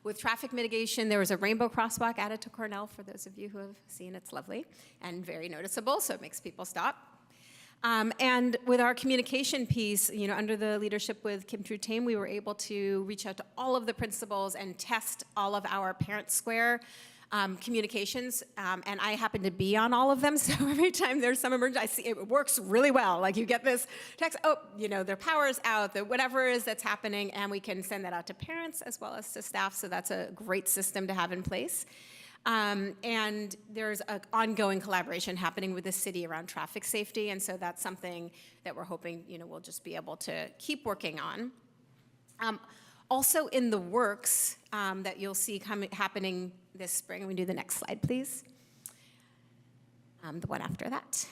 With traffic mitigation, there was a rainbow crosswalk added to Cornell, for those of you who have seen, it's lovely and very noticeable, so it makes people stop. And with our communication piece, under the leadership with Kim True-Tame, we were able to reach out to all of the principals and test all of our Parent Square communications, and I happen to be on all of them, so every time there's some emergency, I see it works really well. Like, you get this text, their power's out, whatever it is that's happening, and we can send that out to parents as well as to staff, so that's a great system to have in place. And there's an ongoing collaboration happening with the city around traffic safety, and so that's something that we're hoping, we'll just be able to keep working on. Also in the works that you'll see happening this spring, and we do the next slide, please. The one after that.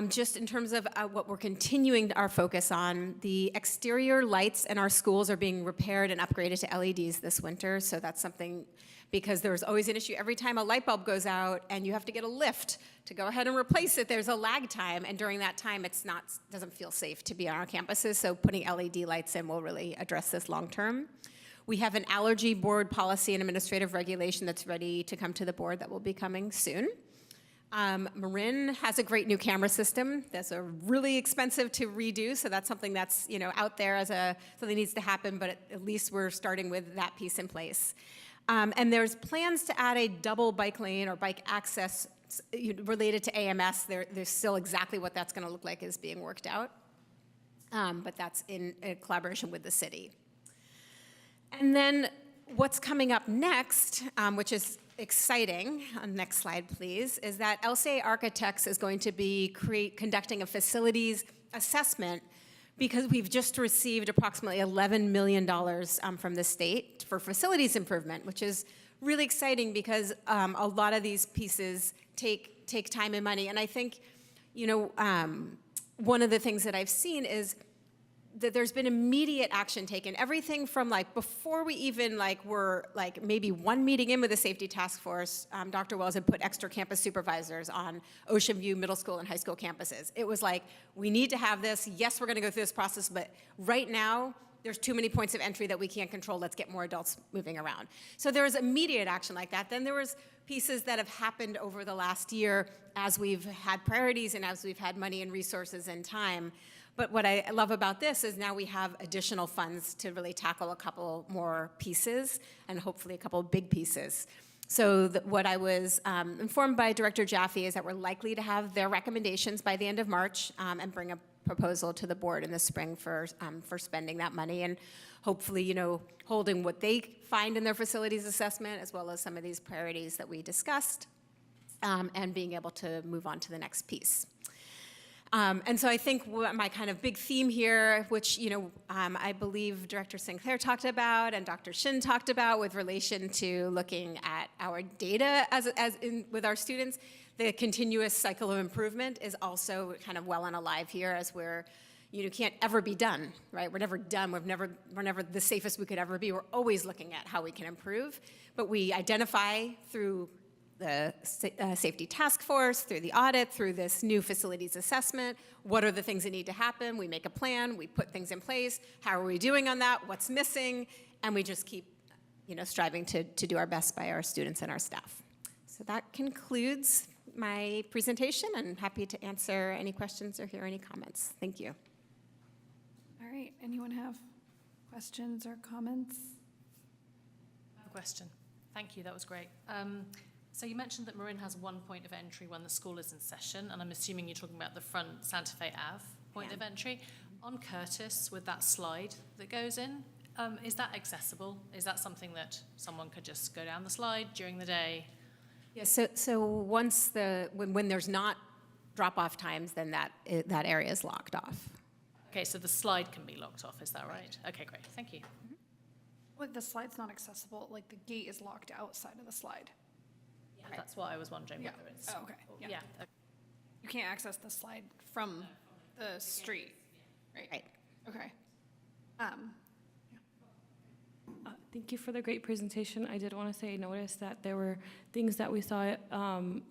Just in terms of what we're continuing our focus on, the exterior lights in our schools are being repaired and upgraded to LEDs this winter, so that's something, because there's always an issue every time a light bulb goes out and you have to get a lift to go ahead and replace it. There's a lag time, and during that time, doesn't feel safe to be on our campuses, so putting LED lights in will really address this long term. We have an allergy board policy and administrative regulation that's ready to come to the board that will be coming soon. Marin has a great new camera system that's really expensive to redo, so that's something that's out there as something needs to happen, but at least we're starting with that piece in place. And there's plans to add a double bike lane or bike access related to AMS. There's still exactly what that's going to look like is being worked out, but that's in collaboration with the city. And then what's coming up next, which is exciting, next slide please, is that LCA Architects is going to be conducting a facilities assessment, because we've just received approximately $11 million from the state for facilities improvement, which is really exciting because a lot of these pieces take time and money. And I think, one of the things that I've seen is that there's been immediate action taken. Everything from before we even were maybe one meeting in with the safety task force, Dr. Wells had put extra campus supervisors on Ocean View middle school and high school campuses. It was we need to have this. Yes, we're gonna go through this process, but right now, there's too many points of entry that we can't control. Let's get more adults moving around. So there was immediate action like that. Then there was pieces that have happened over the last year as we've had priorities and as we've had money and resources and time. But what I love about this is now we have additional funds to really tackle a couple more pieces and hopefully a couple big pieces. So what I was informed by Director Jaffe is that we're likely to have their recommendations by the end of March and bring a proposal to the board in the spring for spending that money, and hopefully, holding what they find in their facilities assessment as well as some of these priorities that we discussed, and being able to move on to the next piece. And so I think my kind of big theme here, which I believe Director Sinclair talked about and Dr. Shin talked about with relation to looking at our data with our students, the continuous cycle of improvement is also kind of well and alive here, as can't ever be done, right? We're never done. We're never the safest we could ever be. We're always looking at how we can improve, but we identify through the safety task force, through the audit, through this new facilities assessment, what are the things that need to happen? We make a plan, we put things in place. How are we doing on that? What's missing? And we just keep, striving to do our best by our students and our staff. So that concludes my presentation. I'm happy to answer any questions or hear any comments. Thank you. All right, anyone have questions or comments? I have a question. Thank you, that was great. So you mentioned that Marin has one point of entry when the school is in session, and I'm assuming you're talking about the front Santa Fe Ave point of entry. On Curtis, with that slide that goes in, is that accessible? Is that something that someone could just go down the slide during the day? Yeah, so once when there's not drop-off times, then that area is locked off. Okay, so the slide can be locked off, is that right? Okay, great, thank you. Well, the slide's not accessible, the gate is locked outside of the slide. Yeah, that's what I was wondering, Yeah. whether it's... Oh, okay, yeah. Yeah. You can't access the slide from the street, right? Right. Okay. Thank you for the great presentation. I did want to say I noticed that there were things that we saw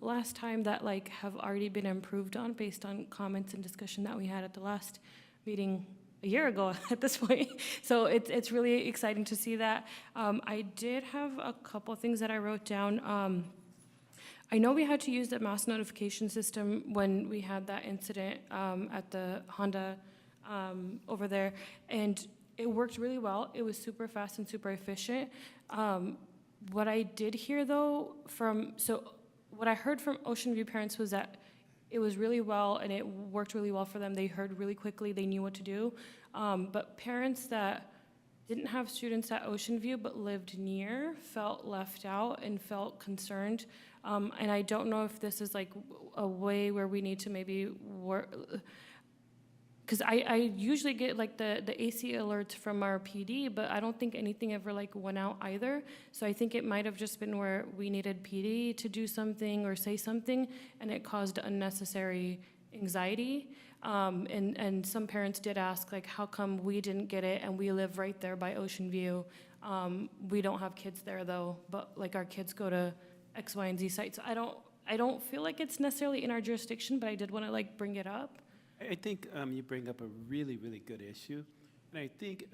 last time that have already been improved on based on comments and discussion that we had at the last meeting a year ago at this point. So it's really exciting to see that. I did have a couple of things that I wrote down. I know we had to use the mass notification system when we had that incident at the Honda over there, and it worked really well. It was super fast and super efficient. What I did hear though what I heard from Ocean View parents was that it was really well and it worked really well for them. They heard really quickly, they knew what to do. But parents that didn't have students at Ocean View but lived near felt left out and felt concerned. And I don't know if this is like a way where we need to maybe work, because I usually get like the AC alerts from our PD, but I don't think anything ever like went out either. So I think it might have just been where we needed PD to do something or say something, and it caused unnecessary anxiety. And some parents did ask, like, how come we didn't get it and we live right there by Ocean View? We don't have kids there though, but like our kids go to X, Y, and Z sites. I don't feel like it's necessarily in our jurisdiction, but I did want to like bring it up. I think you bring up a really, really good issue. And I think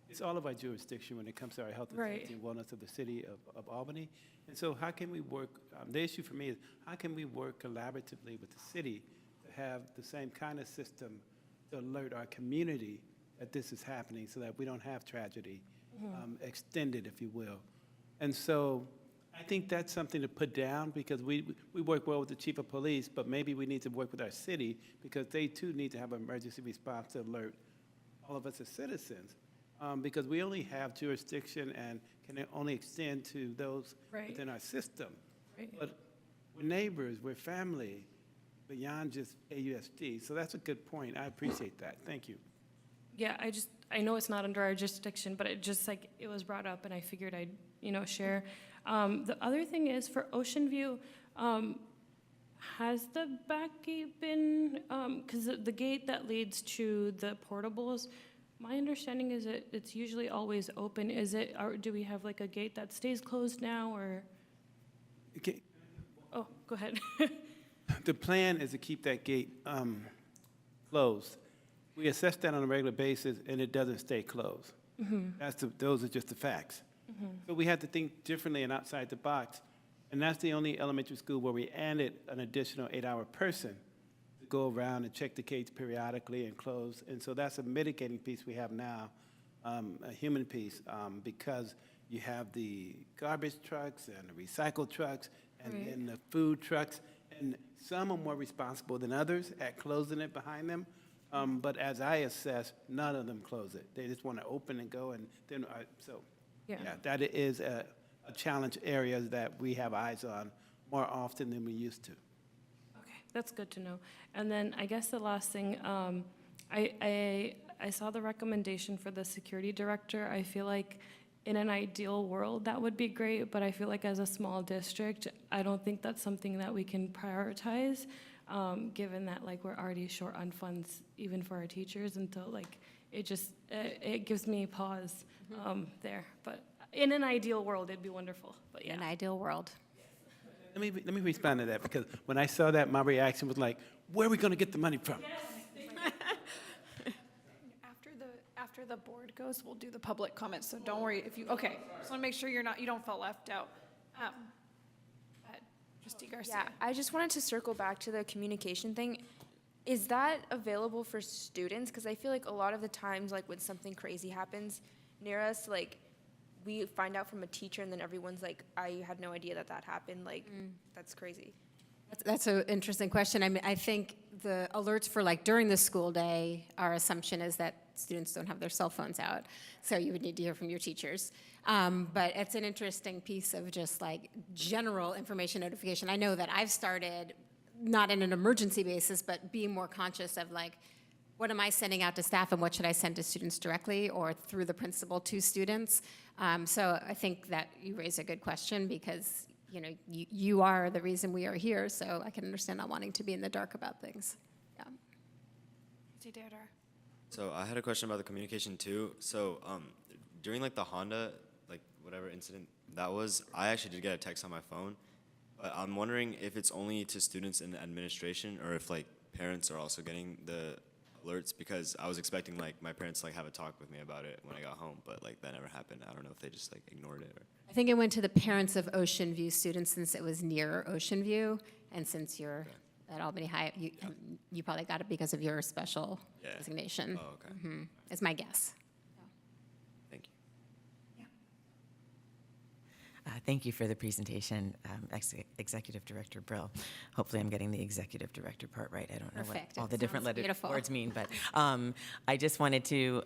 it's all of our jurisdiction when it comes to our health and Right. safety and wellness of the city of Albany. And so how can we work, the issue for me is how can we work collaboratively with the city to have the same kind of system to alert our community that this is happening so that we don't have tragedy extended, if you will. And so I think that's something to put down because we work well with the chief of police, but maybe we need to work with our city because they too need to have an emergency response to alert all of us as citizens. Because we only have jurisdiction and can only extend to those Right. within our system. Right. But we're neighbors, we're family, beyond just AUSD. So that's a good point. I appreciate that. Thank you. Yeah, I know it's not under our jurisdiction, but it just like, it was brought up and I figured I'd, share. The other thing is for Ocean View, has the back gate been, because the gate that leads to the portables, my understanding is it's usually always open. Is it, or do we have like a gate that stays closed now or? Okay. Oh, go ahead. The plan is to keep that gate closed. We assess that on a regular basis, and it doesn't stay closed. Those are just the facts. So we had to think differently and outside the box, and that's the only elementary school where we added an additional 8-hour person to go around and check the gates periodically and close. And so that's a mitigating piece we have now, a human piece, because you have the garbage trucks and the recycle trucks and Right. then the food trucks, and some are more responsible than others at closing it behind them. But as I assess, none of them close it. They just want to open and go, and then, Yeah. yeah, that is a challenge area that we have eyes on more often than we used to. Okay, that's good to know. And then I guess the last thing, I saw the recommendation for the security director. I feel like in an ideal world, that would be great, but I feel like as a small district, I don't think that's something that we can prioritize, given that like we're already short on funds even for our teachers, and so like it gives me pause there. But in an ideal world, it'd be wonderful. But yeah. An ideal world. Let me respond to that, because when I saw that, my reaction was like, where are we going to get the money from? After the board goes, we'll do the public comments, so don't worry if you, okay. Just want to make sure you don't feel left out. Trustee Garcia. Yeah, I just wanted to circle back to the communication thing. Is that available for students? Because I feel like a lot of the times, like when something crazy happens near us, like we find out from a teacher and then everyone's like, I had no idea that happened. Like, that's crazy. That's an interesting question. I mean, I think the alerts for like during the school day, our assumption is that students don't have their cell phones out. So you would need to hear from your teachers. But it's an interesting piece of just like general information notification. I know that I've started, not in an emergency basis, but being more conscious of like, what am I sending out to staff and what should I send to students directly or through the principal to students? So I think that you raise a good question because you are the reason we are here, so I can understand not wanting to be in the dark about things. Yeah. So I had a question about the communication too. So during like the Honda, like whatever incident that was, I actually did get a text on my phone, but I'm wondering if it's only to students in administration or if like parents are also getting the alerts? Because I was expecting like my parents to like have a talk with me about it when I got home, but like that never happened. I don't know if they just like ignored it or. I think it went to the parents of Ocean View students since it was near Ocean View, and since you're at Albany High, you probably got it because of your special designation. Oh, okay. Is my guess. Thank you. Thank you for the presentation, Executive Director Brill. Hopefully I'm getting the Executive Director part right. I don't know Perfect. what all It the different sounds beautiful. words mean, but I just wanted to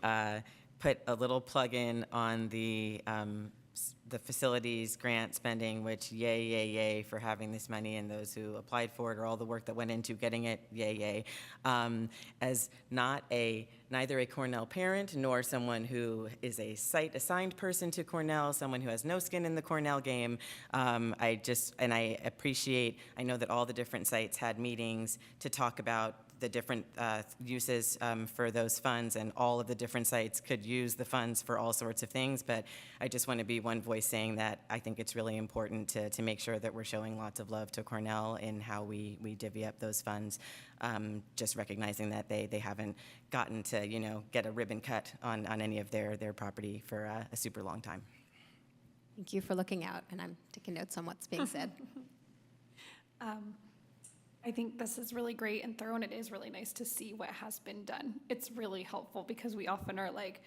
put a little plug in on the facilities grant spending, which yay, yay, yay for having this money, and those who applied for it, or all the work that went into getting it, yay, yay. As neither a Cornell parent nor someone who is a site assigned person to Cornell, someone who has no skin in the Cornell game, I appreciate, I know that all the different sites had meetings to talk about the different uses for those funds, and all of the different sites could use the funds for all sorts of things, but I just want to be one voice saying that I think it's really important to make sure that we're showing lots of love to Cornell in how we divvy up those funds, just recognizing that they haven't gotten to, get a ribbon cut on any of their property for a super long time. Thank you for looking out, and I'm taking notes on what's being said. I think this is really great and thorough, and it is really nice to see what has been done. It's really helpful because we often are like,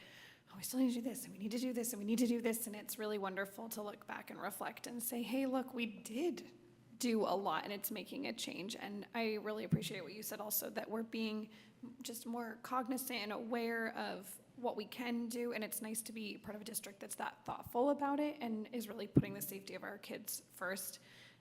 oh, we still need to do this, and we need to do this, and we need to do this, and it's really wonderful to look back and reflect and say, hey, look, we did do a lot, and it's making a change. And I really appreciate what you said also, that we're being just more cognizant and aware of what we can do, and it's nice to be part of a district that's that thoughtful about it and is really putting the safety of our kids first.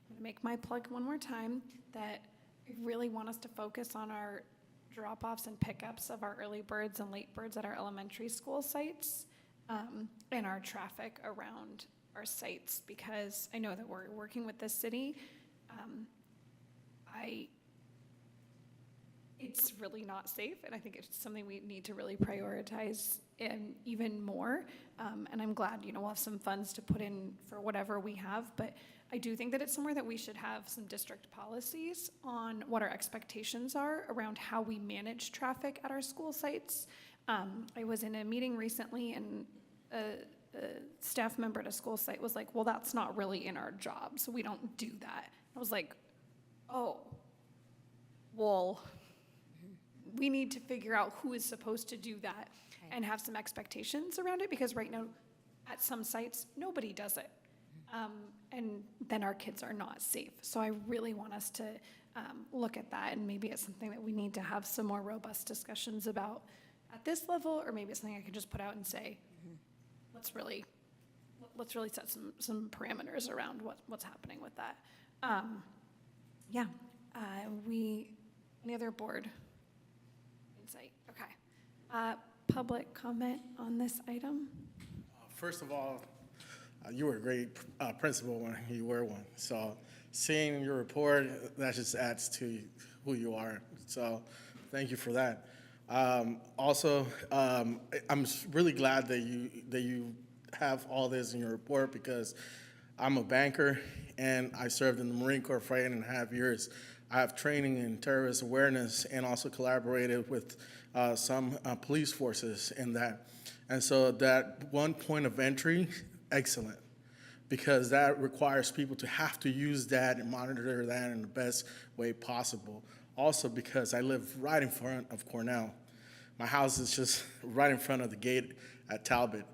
I'm gonna make my plug one more time that I really want us to focus on our drop-offs and pickups of our early birds and late birds at our elementary school sites, and our traffic around our sites, because I know that we're working with the city. It's really not safe, and I think it's something we need to really prioritize even more. And I'm glad, we'll have some funds to put in for whatever we have, but I do think that it's somewhere that we should have some district policies on what our expectations are around how we manage traffic at our school sites. I was in a meeting recently, and a staff member at a school site was like, well, that's not really in our job, so we don't do that. I was like, oh, well, we need to figure out who is supposed to do that and have some expectations around it, because right now at some sites, nobody does it. And then our kids are not safe. So I really want us to look at that, and maybe it's something that we need to have some more robust discussions about at this level, or maybe it's something I can just put out and say, let's really set some parameters around what's happening with that. Any other board insight? Okay. Public comment on this item? First of all, you were a great principal when you were one. So seeing your report, that just adds to who you are. So thank you for that. Also, I'm really glad that you have all this in your report, because I'm a banker and I served in the Marine Corps for 8.5 years. I have training in terrorist awareness and also collaborated with some police forces in that. And so that one point of entry, excellent, because that requires people to have to use that and monitor that in the best way possible. Also because I live right in front of Cornell. My house is just right in front of the gate at Talbot.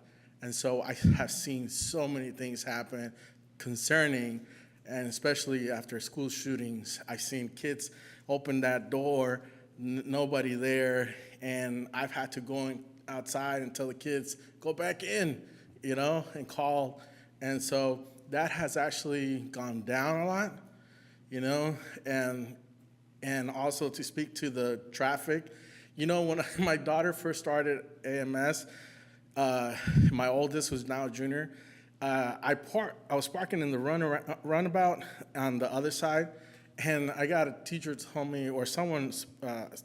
And so I have seen so many things happen concerning, and especially after school shootings, I've seen kids open that door, nobody there, and I've had to go outside and tell the kids, go back in, and call. And so that has actually gone down a lot, and also to speak to the traffic. When my daughter first started AMS, my oldest, who's now a junior, I was parking in the runabout on the other side, and I got a teacher tell me, or someone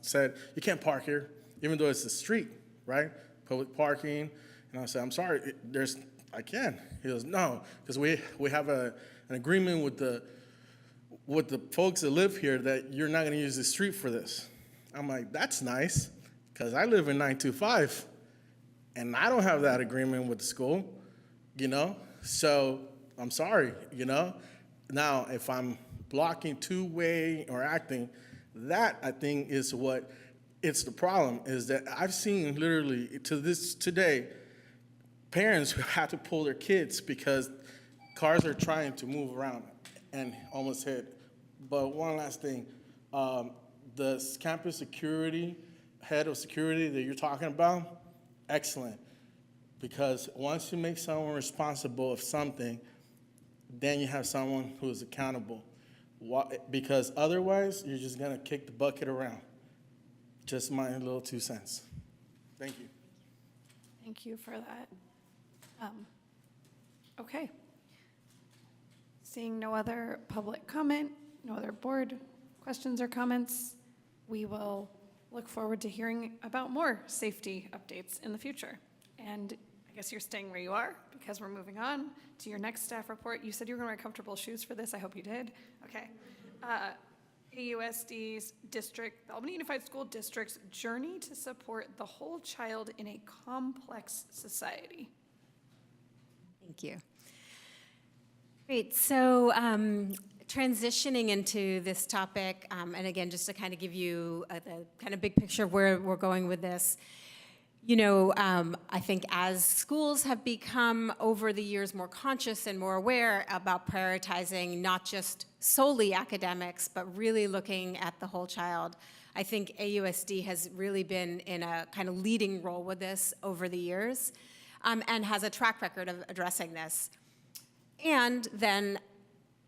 said, you can't park here, even though it's a street, right? Public parking. And I said, I'm sorry, I can. He goes, no, because we have an agreement with the folks that live here that you're not going to use the street for this. I'm like, that's nice. Because I live in 925, and I don't have that agreement with the school, So I'm sorry, Now, if I'm blocking two-way or acting, that I think is what it's the problem, is that I've seen literally today, parents who had to pull their kids because cars are trying to move around and almost hit. But one last thing, the campus security, head of security that you're talking about, excellent. Because once you make someone responsible of something, then you have someone who is accountable. Because otherwise, you're just gonna kick the bucket around. Just my little 2 cents. Thank you. Thank you for that. Okay. Seeing no other public comment, no other board questions or comments, we will look forward to hearing about more safety updates in the future. And I guess you're staying where you are because we're moving on to your next staff report. You said you were going to wear comfortable shoes for this. I hope you did. Okay. AUSD's district, the Albany Unified School District's journey to support the whole child in a complex society. Thank you. Great. So transitioning into this topic, and again, just to kind of give you the kind of big picture of where we're going with this, I think as schools have become over the years more conscious and more aware about prioritizing not just solely academics, but really looking at the whole child, I think AUSD has really been in a kind of leading role with this over the years, and has a track record of addressing this. And then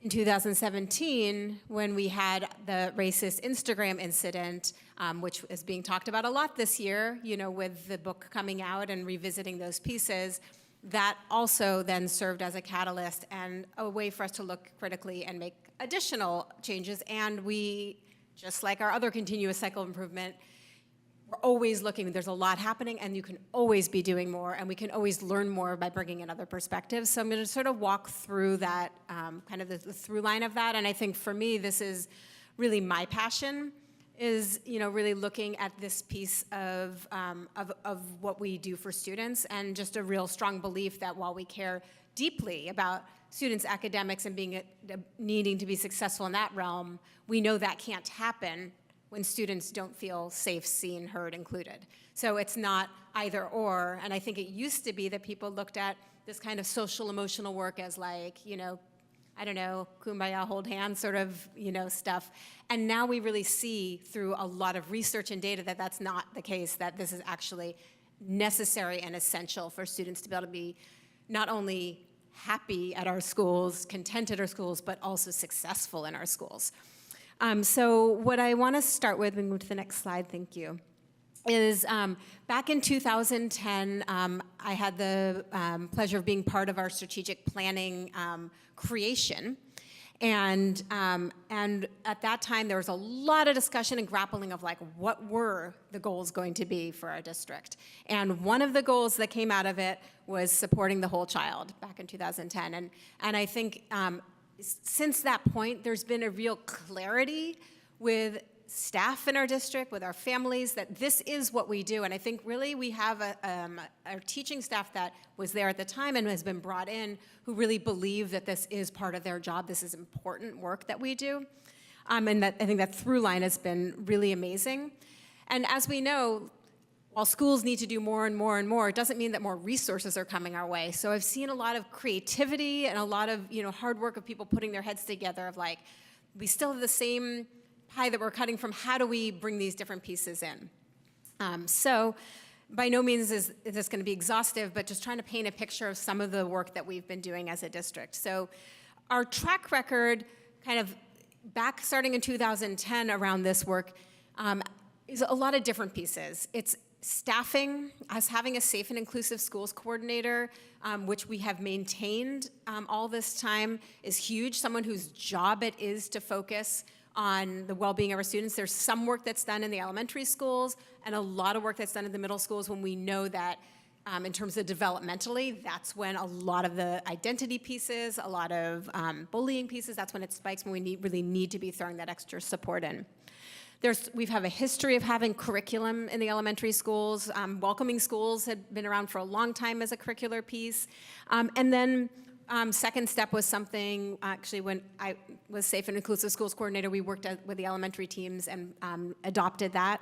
in 2017, when we had the racist Instagram incident, which is being talked about a lot this year, with the book coming out and revisiting those pieces, that also then served as a catalyst and a way for us to look critically and make additional changes. And we, just like our other continuous cycle of improvement, we're always looking, there's a lot happening, and you can always be doing more, and we can always learn more by bringing in other perspectives. So I'm going to sort of walk through that, kind of the through line of that, and I think for me, this is really my passion, is really looking at this piece of what we do for students, and just a real strong belief that while we care deeply about students' academics and needing to be successful in that realm, we know that can't happen when students don't feel safe, seen, heard, included. So it's not either or, and I think it used to be that people looked at this kind of social emotional work as like, I don't know, kumbaya, hold hands sort of, stuff. And now we really see through a lot of research and data that that's not the case, that this is actually necessary and essential for students to be able to be not only happy at our schools, content at our schools, but also successful in our schools. So what I want to start with, and move to the next slide, thank you, is back in 2010, I had the pleasure of being part of our strategic planning creation. And at that time, there was a lot of discussion and grappling of like, what were the goals going to be for our district? And one of the goals that came out of it was supporting the whole child back in 2010. And I think since that point, there's been a real clarity with staff in our district, with our families, that this is what we do. And I think really we have our teaching staff that was there at the time and has been brought in who really believe that this is part of their job. This is important work that we do. And that I think that through line has been really amazing. And as we know, while schools need to do more and more and more, it doesn't mean that more resources are coming our way. So I've seen a lot of creativity and a lot of hard work of people putting their heads together of like, we still have the same pie that we're cutting from, how do we bring these different pieces in? So by no means is this going to be exhaustive, but just trying to paint a picture of some of the work that we've been doing as a district. So our track record, kind of back starting in 2010 around this work, is a lot of different pieces. It's staffing, us having a safe and inclusive schools coordinator, which we have maintained all this time, is huge. Someone whose job it is to focus on the well-being of our students. There's some work that's done in the elementary schools and a lot of work that's done in the middle schools when we know that in terms of developmentally, that's when a lot of the identity pieces, a lot of bullying pieces, that's when it spikes, when we really need to be throwing that extra support in. We have a history of having curriculum in the elementary schools. Welcoming schools had been around for a long time as a curricular piece. And then second step was something, actually, when I was Safe and Inclusive Schools Coordinator, we worked with the elementary teams and adopted that.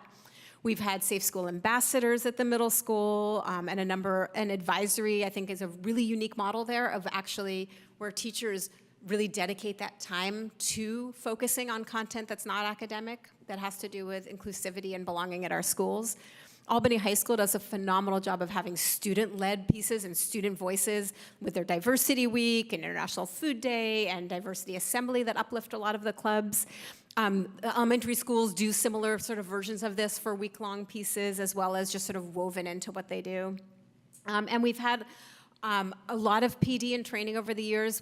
We've had Safe School Ambassadors at the middle school, and an advisory, I think, is a really unique model there of actually where teachers really dedicate that time to focusing on content that's not academic, that has to do with inclusivity and belonging at our schools. Albany High School does a phenomenal job of having student-led pieces and student voices with their Diversity Week and International Food Day and Diversity Assembly that uplift a lot of the clubs. The elementary schools do similar sort of versions of this for week-long pieces, as well as just sort of woven into what they do. And we've had a lot of PD and training over the years.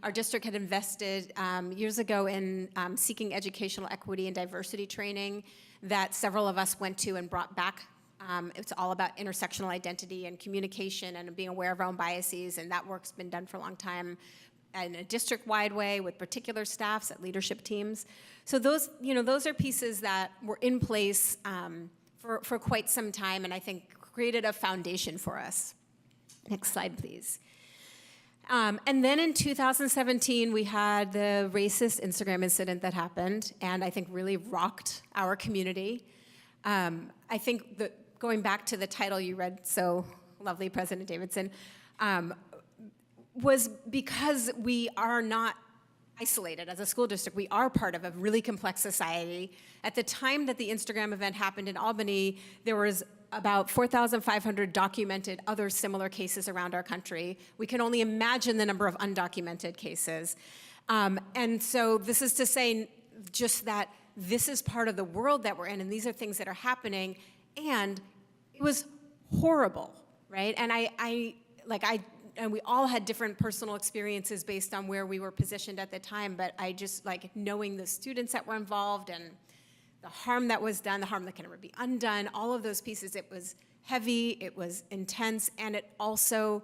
Our district had invested years ago in seeking educational equity and diversity training that several of us went to and brought back. It's all about intersectional identity and communication and being aware of our own biases, and that work's been done for a long time in a district-wide way with particular staffs at leadership teams. So those are pieces that were in place for quite some time, and I think created a foundation for us. Next slide, please. And then in 2017, we had the racist Instagram incident that happened, and I think really rocked our community. I think that going back to the title you read so lovely, President Davidson, was because we are not isolated as a school district. We are part of a really complex society. At the time that the Instagram event happened in Albany, there was about 4,500 documented other similar cases around our country. We can only imagine the number of undocumented cases. And so this is to say just that this is part of the world that we're in, and these are things that are happening, and it was horrible, right? And and we all had different personal experiences based on where we were positioned at the time, but I just, knowing the students that were involved and the harm that was done, the harm that can never be undone, all of those pieces, it was heavy, it was intense, and it also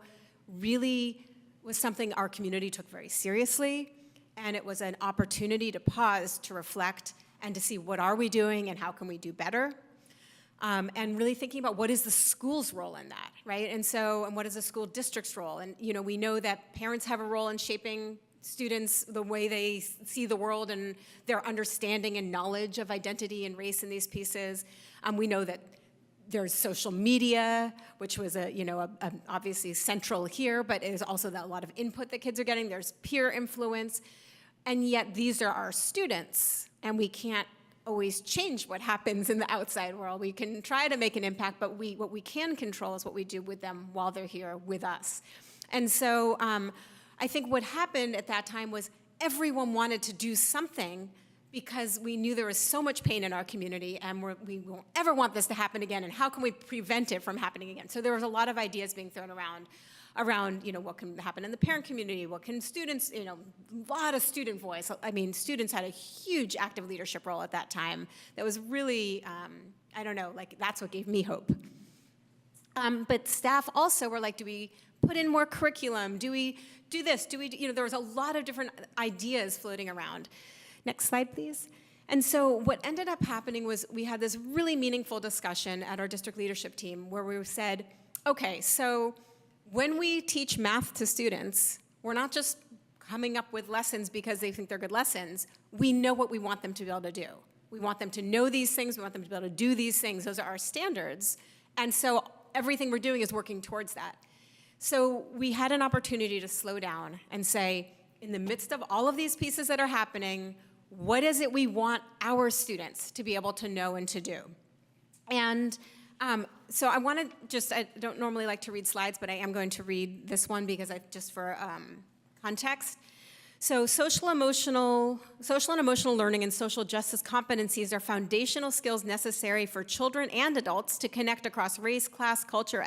really was something our community took very seriously, and it was an opportunity to pause, to reflect, and to see what are we doing and how can we do better. And really thinking about what is the school's role in that, right? And what is the school district's role? And we know that parents have a role in shaping students, the way they see the world and their understanding and knowledge of identity and race in these pieces. We know that there's social media, which was obviously central here, but it is also a lot of input that kids are getting. There's peer influence, and yet these are our students, and we can't always change what happens in the outside world. We can try to make an impact, but what we can control is what we do with them while they're here with us. And so I think what happened at that time was everyone wanted to do something because we knew there was so much pain in our community, and we won't ever want this to happen again, and how can we prevent it from happening again? So there was a lot of ideas being thrown around what can happen in the parent community, what can students, a lot of student voice. I mean, students had a huge active leadership role at that time that was really, that's what gave me hope. But staff also were like, do we put in more curriculum? Do we do this? There was a lot of different ideas floating around. Next slide, please. And so what ended up happening was we had this really meaningful discussion at our district leadership team where we said, okay, so when we teach math to students, we're not just coming up with lessons because they think they're good lessons. We know what we want them to be able to do. We want them to know these things. We want them to be able to do these things. Those are our standards. And so everything we're doing is working towards that. So we had an opportunity to slow down and say, in the midst of all of these pieces that are happening, what is it we want our students to be able to know and to do? And so I want to I don't normally like to read slides, but I am going to read this one because just for context. So social and emotional learning and social justice competencies are foundational skills necessary for children and adults to connect across race, class, culture,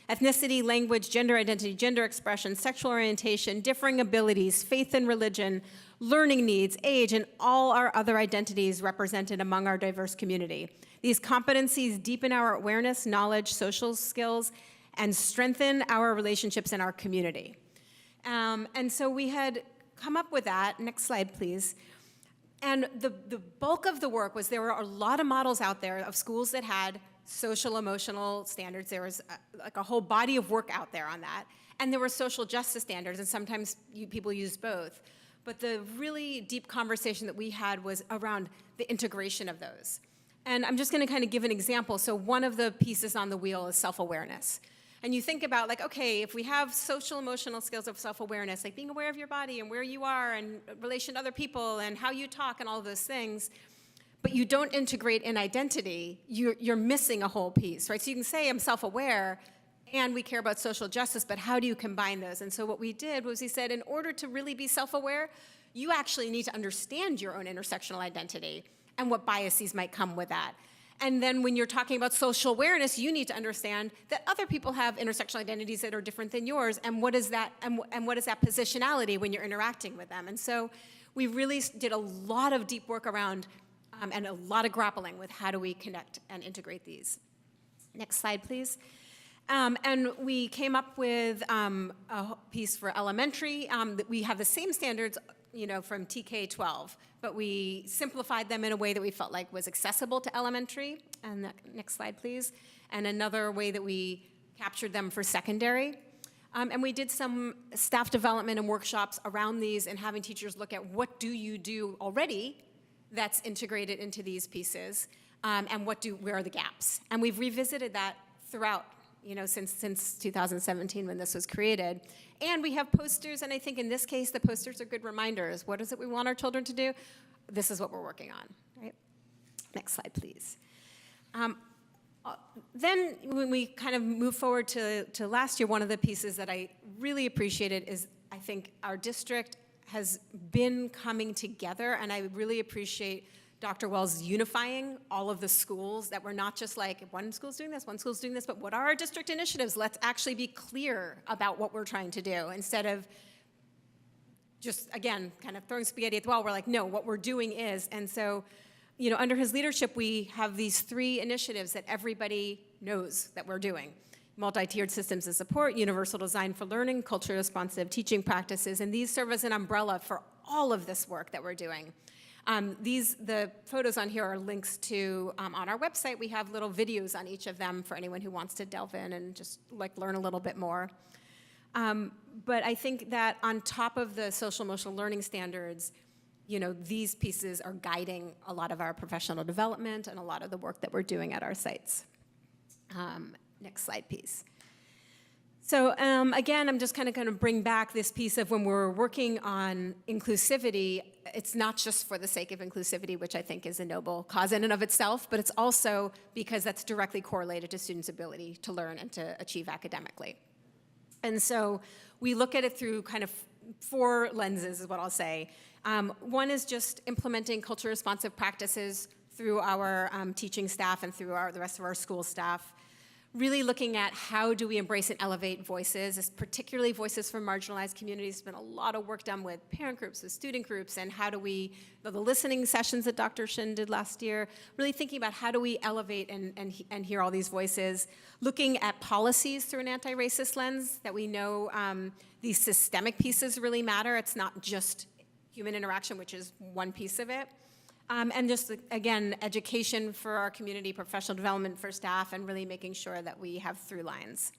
ethnicity, language, gender identity, gender expression, sexual orientation, differing abilities, faith and religion, learning needs, age, and all our other identities represented among our diverse community. These competencies deepen our awareness, knowledge, social skills, and strengthen our relationships in our community. And so we had come up with that. Next slide, please. And the bulk of the work was there were a lot of models out there of schools that had social emotional standards. There was like a whole body of work out there on that. And there were social justice standards, and sometimes people used both. But the really deep conversation that we had was around the integration of those. And I'm just going to kind of give an example. So one of the pieces on the wheel is self-awareness. And you think about, like, okay, if we have social emotional skills of self-awareness, like being aware of your body and where you are and relation to other people and how you talk and all those things, but you don't integrate in identity, you're missing a whole piece, right? So you can say I'm self-aware and we care about social justice, but how do you combine those? And so what we did was we said, in order to really be self-aware, you actually need to understand your own intersectional identity and what biases might come with that. And then when you're talking about social awareness, you need to understand that other people have intersectional identities that are different than yours, and what is that, and what is that positionality when you're interacting with them. And so we really did a lot of deep work around and a lot of grappling with how do we connect and integrate these. Next slide, please. And we came up with a piece for elementary. That we have the same standards, from TK-12, but we simplified them in a way that we felt like was accessible to elementary. And next slide, please. And another way that we captured them for secondary. And we did some staff development and workshops around these and having teachers look at what do you do already that's integrated into these pieces, and where are the gaps. And we've revisited that throughout, since 2017 when this was created. And we have posters, and I think in this case, the posters are good reminders. What is it we want our children to do? This is what we're working on, right? Next slide, please. Then when we kind of move forward to last year, one of the pieces that I really appreciated is I think our district has been coming together, and I really appreciate Dr. Wells unifying all of the schools, that we're not just like, one school's doing this, one school's doing this, but what are our district initiatives? Let's actually be clear about what we're trying to do instead of just, again, kind of throwing spaghetti at the wall. We're like, no, what we're doing is. And so, under his leadership, we have these 3 initiatives that everybody knows that we're doing. Multi-tiered systems of support, universal design for learning, culturally responsive teaching practices, and these serve as an umbrella for all of this work that we're doing. The photos on here are links to, on our website, we have little videos on each of them for anyone who wants to delve in and just learn a little bit more. But I think that on top of the social emotional learning standards, these pieces are guiding a lot of our professional development and a lot of the work that we're doing at our sites. Next slide, please. So again, I'm just kind of going to bring back this piece of when we're working on inclusivity, it's not just for the sake of inclusivity, which I think is a noble cause in and of itself, but it's also because that's directly correlated to students' ability to learn and to achieve academically. And so we look at it through kind of 4 lenses is what I'll say. One is just implementing culture responsive practices through our teaching staff and through the rest of our school staff. Really looking at how do we embrace and elevate voices, particularly voices from marginalized communities. There's been a lot of work done with parent groups, with student groups, and how do we, the listening sessions that Dr. Shin did last year, really thinking about how do we elevate and hear all these voices. Looking at policies through an anti-racist lens, that we know these systemic pieces really matter. It's not just human interaction, which is one piece of it. And just, again, education for our community, professional development for staff, and really making sure that we have through lines.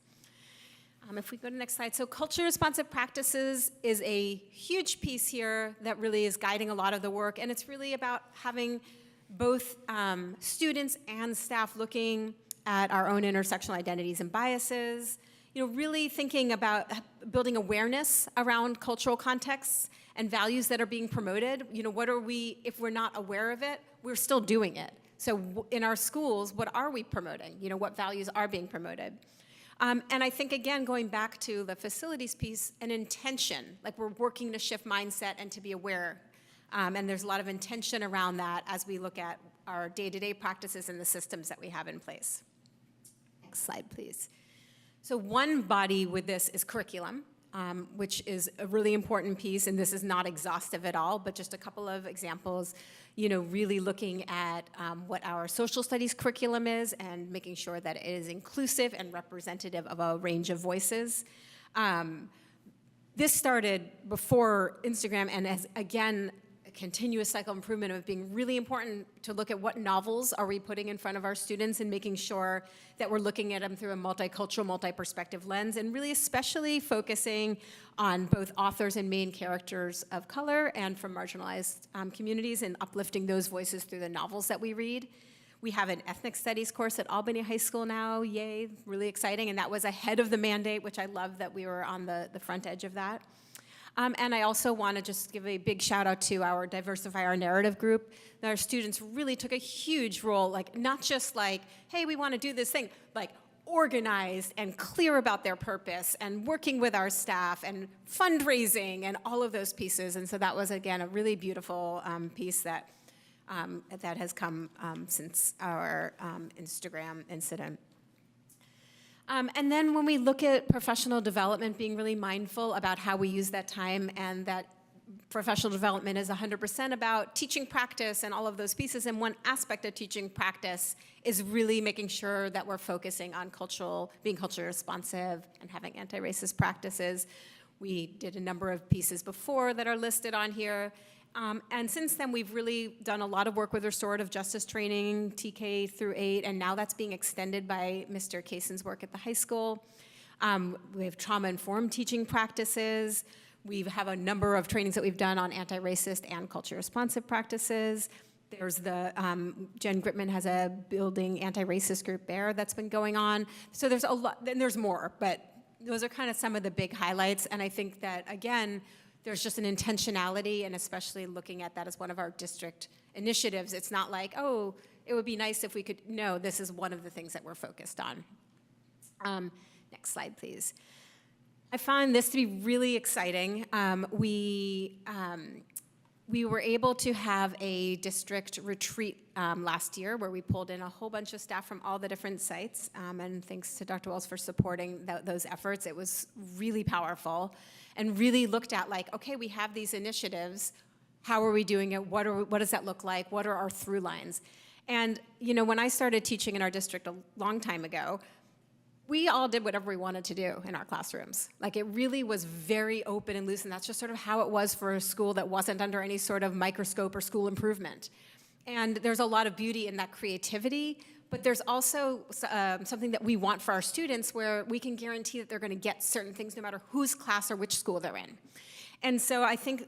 If we go to the next slide. So culture responsive practices is a huge piece here that really is guiding a lot of the work, and it's really about having both students and staff looking at our own intersectional identities and biases, really thinking about building awareness around cultural contexts and values that are being promoted. What are we, if we're not aware of it, we're still doing it. So in our schools, what are we promoting? What values are being promoted? And I think, again, going back to the facilities piece, an intention, like we're working to shift mindset and to be aware. And there's a lot of intention around that as we look at our day-to-day practices and the systems that we have in place. Next slide, please. So one body with this is curriculum, which is a really important piece, and this is not exhaustive at all, but just a couple of examples, really looking at what our social studies curriculum is and making sure that it is inclusive and representative of a range of voices. This started before Instagram and has, again, continuous cycle improvement of being really important to look at what novels are we putting in front of our students and making sure that we're looking at them through a multicultural, multi-perspective lens, and really especially focusing on both authors and main characters of color and from marginalized communities and uplifting those voices through the novels that we read. We have an ethnic studies course at Albany High School now, yay, really exciting, and that was ahead of the mandate, which I love that we were on the front edge of that. And I also want to just give a big shout out to our Diversify Our Narrative group. Our students really took a huge role, like not just like, hey, we want to do this thing, like organized and clear about their purpose and working with our staff and fundraising and all of those pieces. And so that was, again, a really beautiful piece that has come since our Instagram incident. And then when we look at professional development, being really mindful about how we use that time, and that professional development is 100% about teaching practice and all of those pieces. And one aspect of teaching practice is really making sure that we're focusing on being culturally responsive and having anti-racist practices. We did a number of pieces before that are listed on here. And since then, we've really done a lot of work with restorative justice training, TK through 8, and now that's being extended by Mr. Kaysen's work at the high school. We have trauma-informed teaching practices. We have a number of trainings that we've done on anti-racist and culture-responsive practices. There's Jen Gritman has a building anti-racist group there that's been going on. So there's a lot, and there's more, but those are kind of some of the big highlights. And I think that, again, there's just an intentionality, and especially looking at that as one of our district initiatives. It's not like, oh, it would be nice if we could. No, this is one of the things that we're focused on. Next slide, please. I find this to be really exciting. We were able to have a district retreat last year where we pulled in a whole bunch of staff from all the different sites, and thanks to Dr. Wells for supporting those efforts. It was really powerful, and really looked at like, okay, we have these initiatives, how are we doing it, what does that look like, what are our through lines? And when I started teaching in our district a long time ago, we all did whatever we wanted to do in our classrooms. Like, it really was very open and loose, and that's just sort of how it was for a school that wasn't under any sort of microscope or school improvement. And there's a lot of beauty in that creativity, but there's also something that we want for our students where we can guarantee that they're gonna get certain things no matter whose class or which school they're in. And so I think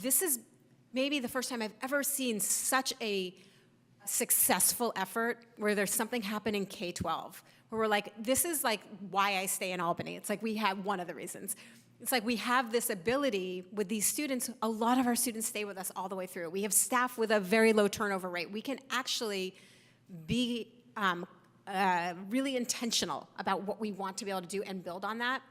this is maybe the first time I've ever seen such a successful effort where there's something happening K-12, where we're like, this is like why I stay in Albany. It's like we have one of the reasons. It's like we have this ability with these students. A lot of our students stay with us all the way through. We have staff with a very low turnover rate. We can actually be really intentional about what we want to be able to do and build on that.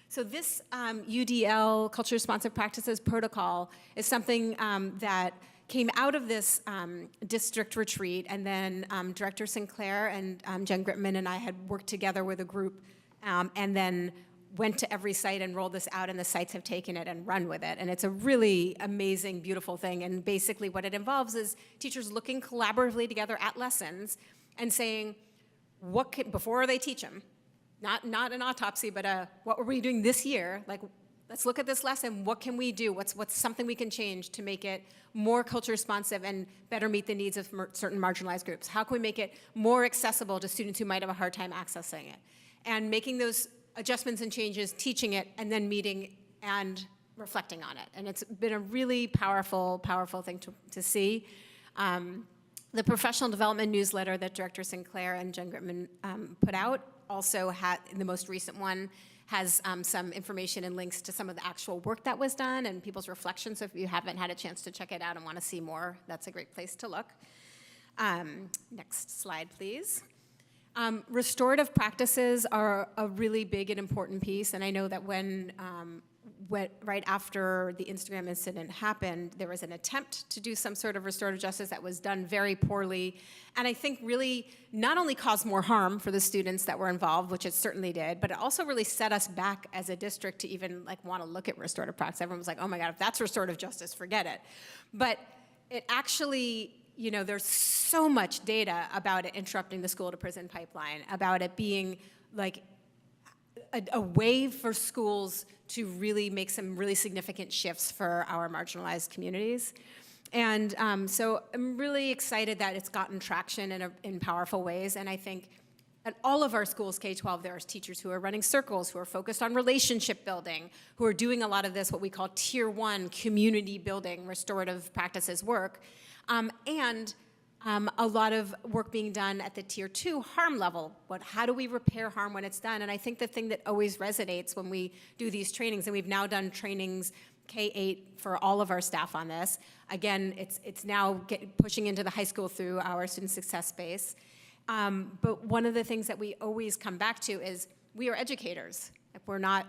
So this UDL, Culture Responsive Practices Protocol, is something that came out of this district retreat, and then Director Sinclair and Jen Gritman and I had worked together with a group, and then went to every site and rolled this out, and the sites have taken it and run with it. And it's a really amazing, beautiful thing. And basically what it involves is teachers looking collaboratively together at lessons and saying, before they teach them, not an autopsy, but what were we doing this year? Like, let's look at this lesson. What can we do? What's something we can change to make it more culture responsive and better meet the needs of certain marginalized groups? How can we make it more accessible to students who might have a hard time accessing it? And making those adjustments and changes, teaching it, and then meeting and reflecting on it. And it's been a really powerful, powerful thing to see. The professional development newsletter that Director Sinclair and Jen Gritman put out also had, the most recent one, has some information and links to some of the actual work that was done and people's reflections. So if you haven't had a chance to check it out and want to see more, that's a great place to look. Next slide, please. Restorative practices are a really big and important piece, and I know that when right after the Instagram incident happened, there was an attempt to do some sort of restorative justice that was done very poorly, and I think really not only caused more harm for the students that were involved, which it certainly did, but it also really set us back as a district to even like want to look at restorative practice. Everyone was like, oh my God, if that's restorative justice, forget it. But it actually, there's so much data about it interrupting the school to prison pipeline, about it being like a way for schools to really make some really significant shifts for our marginalized communities. And so I'm really excited that it's gotten traction in powerful ways. And I think at all of our schools, K-12, there are teachers who are running circles, who are focused on relationship building, who are doing a lot of this, what we call Tier 1 community building, restorative practices work. And a lot of work being done at the Tier 2 harm level. How do we repair harm when it's done? And I think the thing that always resonates when we do these trainings, and we've now done trainings K-8 for all of our staff on this. Again, it's now pushing into the high school through our student success space. But one of the things that we always come back to is we are educators. We're not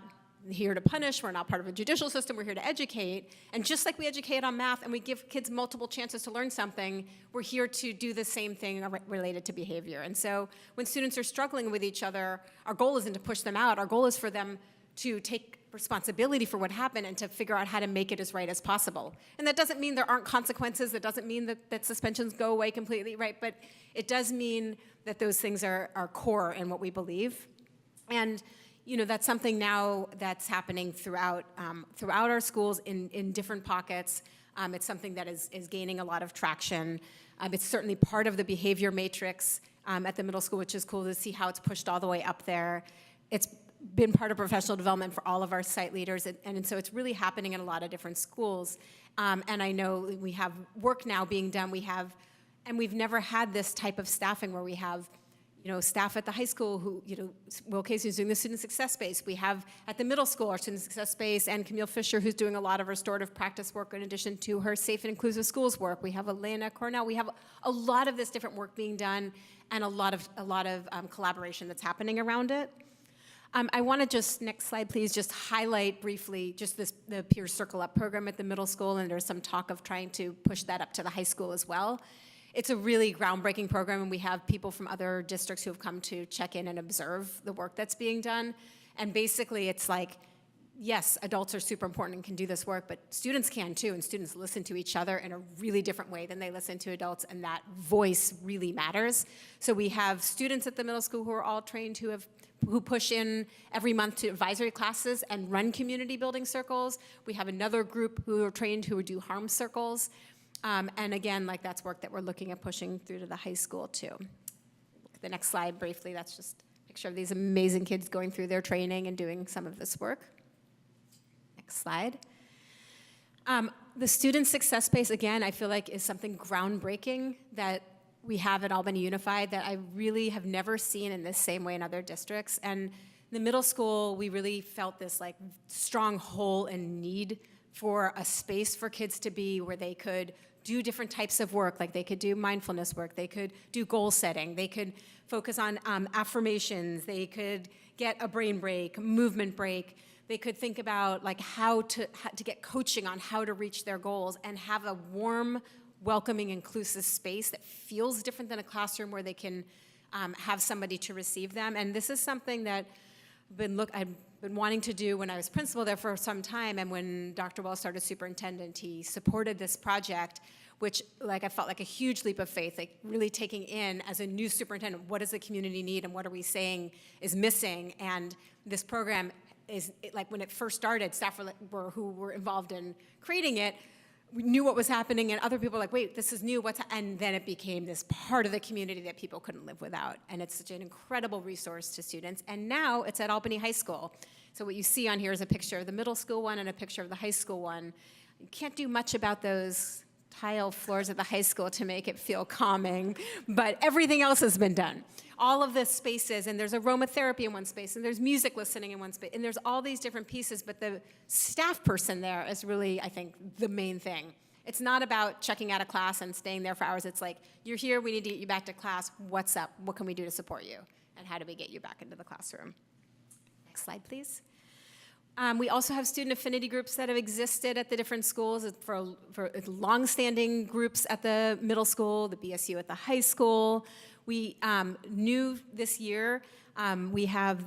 here to punish, we're not part of a judicial system, we're here to educate. And just like we educate on math and we give kids multiple chances to learn something, we're here to do the same thing related to behavior. And so when students are struggling with each other, our goal isn't to push them out, our goal is for them to take responsibility for what happened and to figure out how to make it as right as possible. And that doesn't mean there aren't consequences, that doesn't mean that suspensions go away completely, right? But it does mean that those things are core in what we believe. And that's something now that's happening throughout our schools in different pockets. It's something that is gaining a lot of traction. It's certainly part of the behavior matrix at the middle school, which is cool to see how it's pushed all the way up there. It's been part of professional development for all of our site leaders, and so it's really happening in a lot of different schools. And I know we have work now being done. We've never had this type of staffing where we have staff at the high school who, Will Casey, who's doing the student success space. We have at the middle school our student success space, and Camille Fisher, who's doing a lot of restorative practice work in addition to her safe and inclusive schools work. We have Elena Cornell. We have a lot of this different work being done, and a lot of collaboration that's happening around it. I want to just, next slide please, just highlight briefly just the Peer Circle Up program at the middle school, and there's some talk of trying to push that up to the high school as well. It's a really groundbreaking program, and we have people from other districts who have come to check in and observe the work that's being done. And basically it's like, yes, adults are super important and can do this work, but students can too, and students listen to each other in a really different way than they listen to adults, and that voice really matters. So we have students at the middle school who are all trained, who push in every month to advisory classes and run community building circles. We have another group who are trained who do harm circles. And again, that's work that we're looking at pushing through to the high school too. The next slide briefly, that's just a picture of these amazing kids going through their training and doing some of this work. Next slide. The student success space, again, I feel like is something groundbreaking that we have at Albany Unified that I really have never seen in this same way in other districts. And in the middle school, we really felt this strong hole and need for a space for kids to be where they could do different types of work, like they could do mindfulness work, they could do goal setting, they could focus on affirmations, they could get a brain break, movement break, they could think about how to get coaching on how to reach their goals and have a warm, welcoming, inclusive space that feels different than a classroom where they can have somebody to receive them. And this is something that I've been wanting to do when I was principal there for some time, and when Dr. Wells started superintendent, he supported this project, which I felt like a huge leap of faith, really taking in as a new superintendent, what does the community need and what are we saying is missing? And this program is, when it first started, staff who were involved in creating it, we knew what was happening, and other people were like, wait, this is new, and then it became this part of the community that people couldn't live without. And it's such an incredible resource to students. And now it's at Albany High School. So what you see on here is a picture of the middle school one and a picture of the high school one. You can't do much about those tile floors at the high school to make it feel calming, but everything else has been done. All of the spaces, and there's aromatherapy in one space, and there's music listening in one space, and there's all these different pieces, but the staff person there is really, I think, the main thing. It's not about checking out a class and staying there for hours. It's like, you're here, we need to get you back to class. What's up? What can we do to support you? And how do we get you back into the classroom? Next slide, please. We also have student affinity groups that have existed at the different schools for long-standing groups at the middle school, the BSU at the high school. We new this year, we have,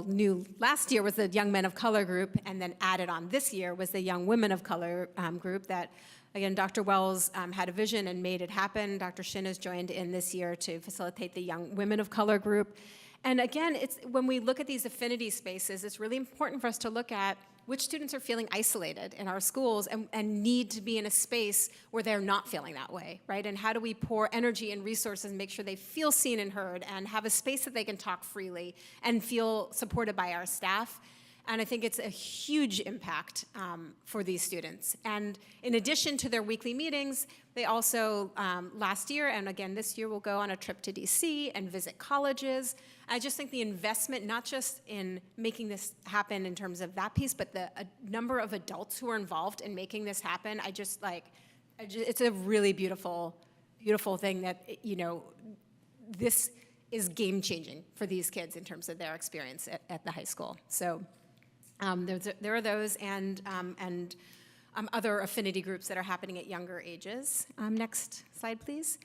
new last year was the Young Men of Color group, and then added on this year was the Young Women of Color group that, again, Dr. Wells had a vision and made it happen. Dr. Shin has joined in this year to facilitate the Young Women of Color group. And again, it's when we look at these affinity spaces, it's really important for us to look at which students are feeling isolated in our schools and need to be in a space where they're not feeling that way, right? And how do we pour energy and resources and make sure they feel seen and heard and have a space that they can talk freely and feel supported by our staff? And I think it's a huge impact for these students. And in addition to their weekly meetings, they also, last year and again this year, will go on a trip to DC and visit colleges. I just think the investment, not just in making this happen in terms of that piece, but the number of adults who are involved in making this happen, it's a really beautiful, beautiful thing that, you know, this is game-changing for these kids in terms of their experience at the high school. So there are those and other affinity groups that are happening at younger ages. Next slide, please.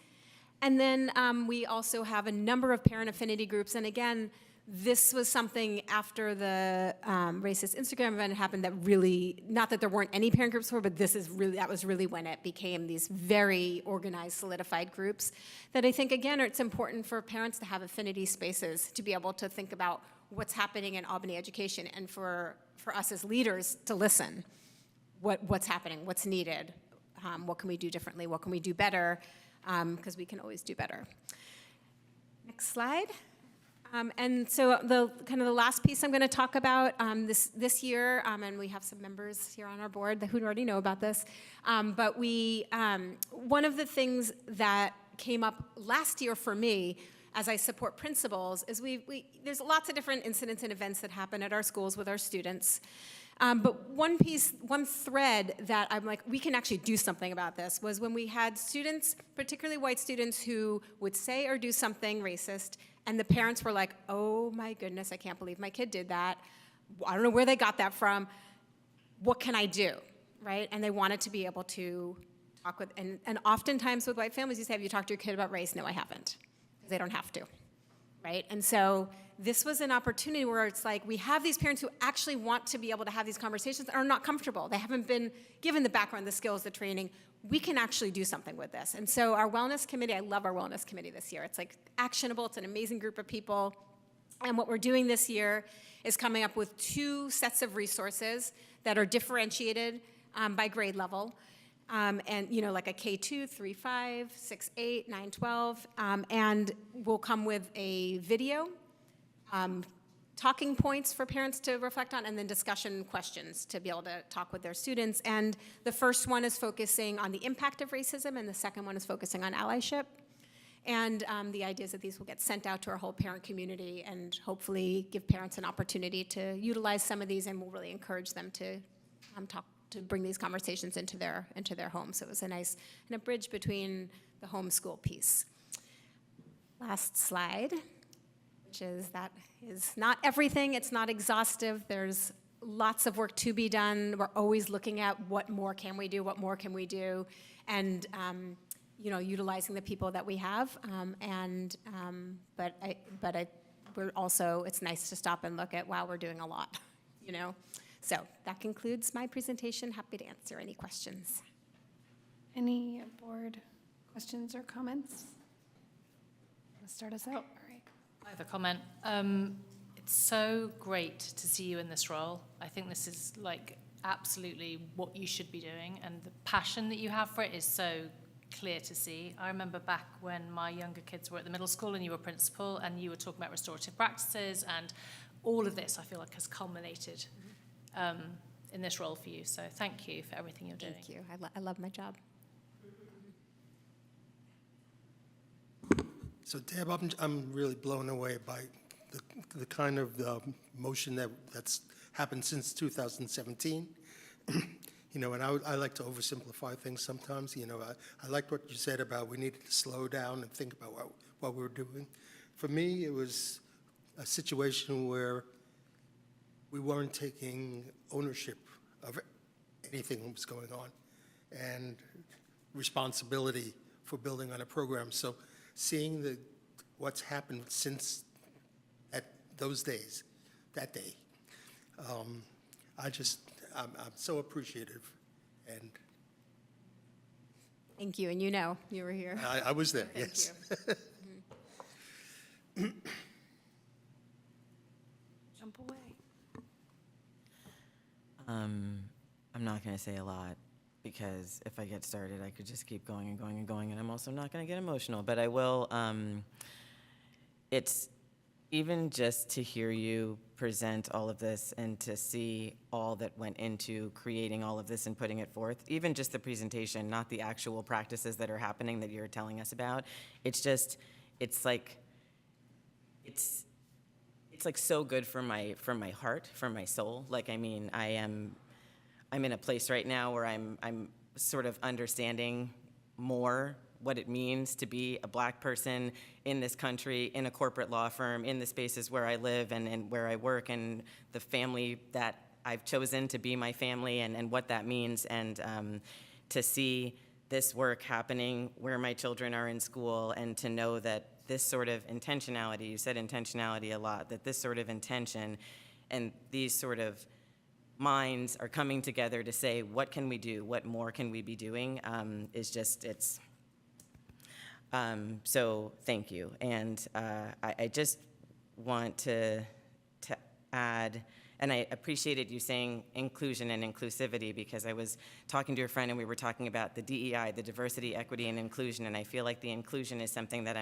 And then we also have a number of parent affinity groups. And again, this was something after the racist Instagram event happened that really, not that there weren't any parent groups before, but that was really when it became these very organized, solidified groups that I think, again, it's important for parents to have affinity spaces to be able to think about what's happening in Albany education and for us as leaders to listen. What's happening, what's needed, what can we do differently, what can we do better, because we can always do better. Next slide. And so the last piece I'm going to talk about this year, and we have some members here on our board who already know about this, but one of the things that came up last year for me as I support principals is there's lots of different incidents and events that happen at our schools with our students. But one thread that I'm like, we can actually do something about this was when we had students, particularly white students, who would say or do something racist, and the parents were like, oh my goodness, I can't believe my kid did that. I don't know where they got that from. What can I do, right? And they wanted to be able to talk with, and oftentimes with white families, you say, have you talked to your kid about race? No, I haven't, because they don't have to, right? And so this was an opportunity where it's like we have these parents who actually want to be able to have these conversations and are not comfortable. They haven't been given the background, the skills, the training. We can actually do something with this. And so our wellness committee, I love our wellness committee this year. It's like actionable. It's an amazing group of people. And what we're doing this year is coming up with 2 sets of resources that are differentiated by grade level. And, you know, like a K2, 3-5, 6-8, 9-12. And we'll come with a video, talking points for parents to reflect on, and then discussion questions to be able to talk with their students. And the first one is focusing on the impact of racism, and the second one is focusing on allyship. And the idea is that these will get sent out to our whole parent community and hopefully give parents an opportunity to utilize some of these, and we'll really encourage them to bring these conversations into their home. So it was a nice bridge between the homeschool piece. Last slide. That is not everything, it's not exhaustive, there's lots of work to be done. We're always looking at what more can we do, and you know, utilizing the people that we have. We're also, it's nice to stop and look at, wow, we're doing a lot, you know? So that concludes my presentation. Happy to answer any questions. Any board questions or comments? Want to start us out? I have a comment. It's so great to see you in this role. I think this is like absolutely what you should be doing, and the passion that you have for it is so clear to see. I remember back when my younger kids were at the middle school and you were principal and you were talking about restorative practices, and all of this I feel like has culminated in this role for you. So thank you for everything you're doing. Thank you. I love my job. So Deb, I'm really blown away by the kind of motion that's happened since 2017. You know, and I like to oversimplify things sometimes. You know, I liked what you said about we needed to slow down and think about what we were doing. For me, it was a situation where we weren't taking ownership of anything that was going on and responsibility for building on a program. So seeing what's happened since that day, I'm so appreciative. And thank you, and you know, you were here. I was there, Thank yes. you. jump away. I'm not going to say a lot because if I get started, I could just keep going and going and going, and I'm also not going to get emotional, but I will. It's even just to hear you present all of this and to see all that went into creating all of this and putting it forth, even just the presentation, not the actual practices that are happening that you're telling us about. It's just, it's like so good for my heart, for my soul. Like, I mean, I'm in a place right now where I'm sort of understanding more what it means to be a Black person in this country, in a corporate law firm, in the spaces where I live and where I work, and the family that I've chosen to be my family, and what that means, and to see this work happening where my children are in school, and to know that this sort of intentionality, you said intentionality a lot, that this sort of intention and these sort of minds are coming together to say, what can we do? What more can we be doing? Is just, it's, so thank you. And I just want to add, and I appreciated you saying inclusion and inclusivity, because I was talking to a friend and we were talking about the DEI, the diversity, equity, and inclusion, and I feel like the inclusion is something that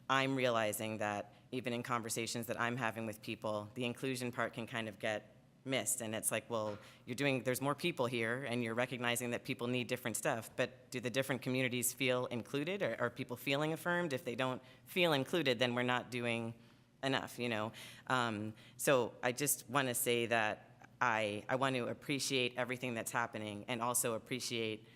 I'm realizing that even in conversations that I'm having with people, the inclusion part can kind of get missed, and it's like, well, there's more people here, and you're recognizing that people need different stuff, but do the different communities feel included, or are people feeling affirmed? If they don't feel included, then we're not doing enough, you know? So I just want to say that I want to appreciate everything that's happening, and also appreciate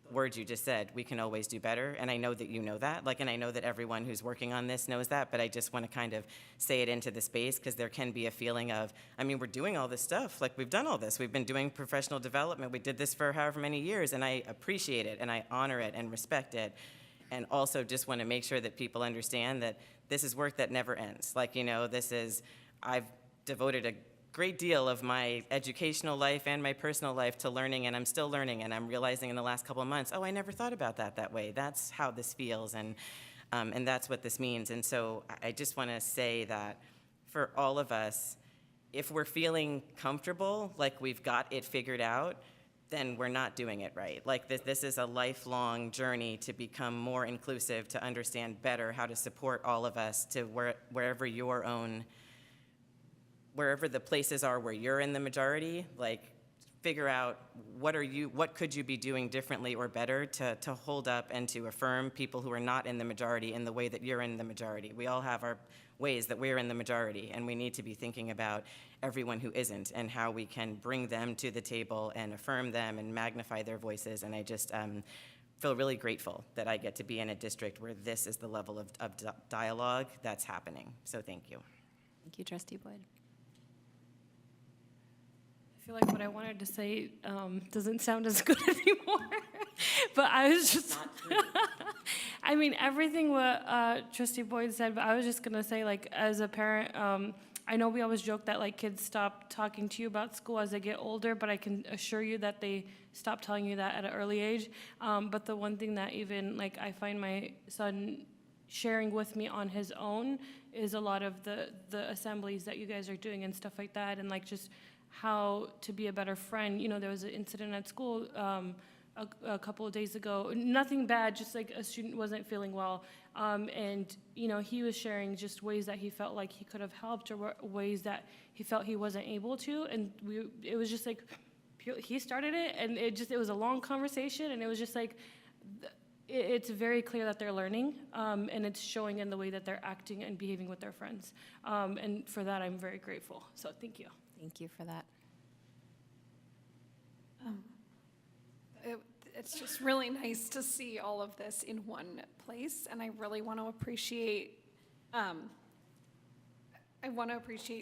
the words you just said. We can always do better, and I know that you know that, and I know that everyone who's working on this knows that, but I just want to kind of say it into the space, because there can be a feeling of, I mean, we're doing all this stuff, we've done all this, we've been doing professional development, we did this for however many years, and I appreciate it, and I honor it, and respect it, and also just want to make sure that people understand that this is work that never ends. I've devoted a great deal of my educational life and my personal life to learning, and I'm still learning, and I'm realizing in the last couple of months, oh, I never thought about that way. That's how this feels, and that's what this means. And so I just want to say that for all of us, if we're feeling comfortable, like we've got it figured out, then we're not doing it right. This is a lifelong journey to become more inclusive, to understand better how to support all of us to wherever the places are where you're in the majority, figure out what could you be doing differently or better to hold up and to affirm people who are not in the majority in the way that you're in the majority. We all have our ways that we're in the majority, and we need to be thinking about everyone who isn't and how we can bring them to the table and affirm them and magnify their voices. And I just feel really grateful that I get to be in a district where this is the level of dialogue that's happening. So thank you. Thank you, Trustee Boyd. I feel like what I wanted to say doesn't sound as good anymore. But I was just, I mean, everything what Trustee Boyd said, but I was just going to say, as a parent, I know we always joke that, kids stop talking to you about school as they get older, but I can assure you that they stop telling you that at an early age. But the one thing that even, I find my son sharing with me on his own is a lot of the assemblies that you guys are doing and stuff like that, and, just how to be a better friend. There was an incident at school a couple of days ago. Nothing bad, just a student wasn't feeling well. And, he was sharing just ways that he felt like he could have helped, or ways that he felt he wasn't able to. And it was just he started it, and it was a long conversation, and it was just it's very clear that they're learning, and it's showing in the way that they're acting and behaving with their friends. And for that, I'm very grateful. So thank you. Thank you for that. It's just really nice to see all of this in one place, and I really want to appreciate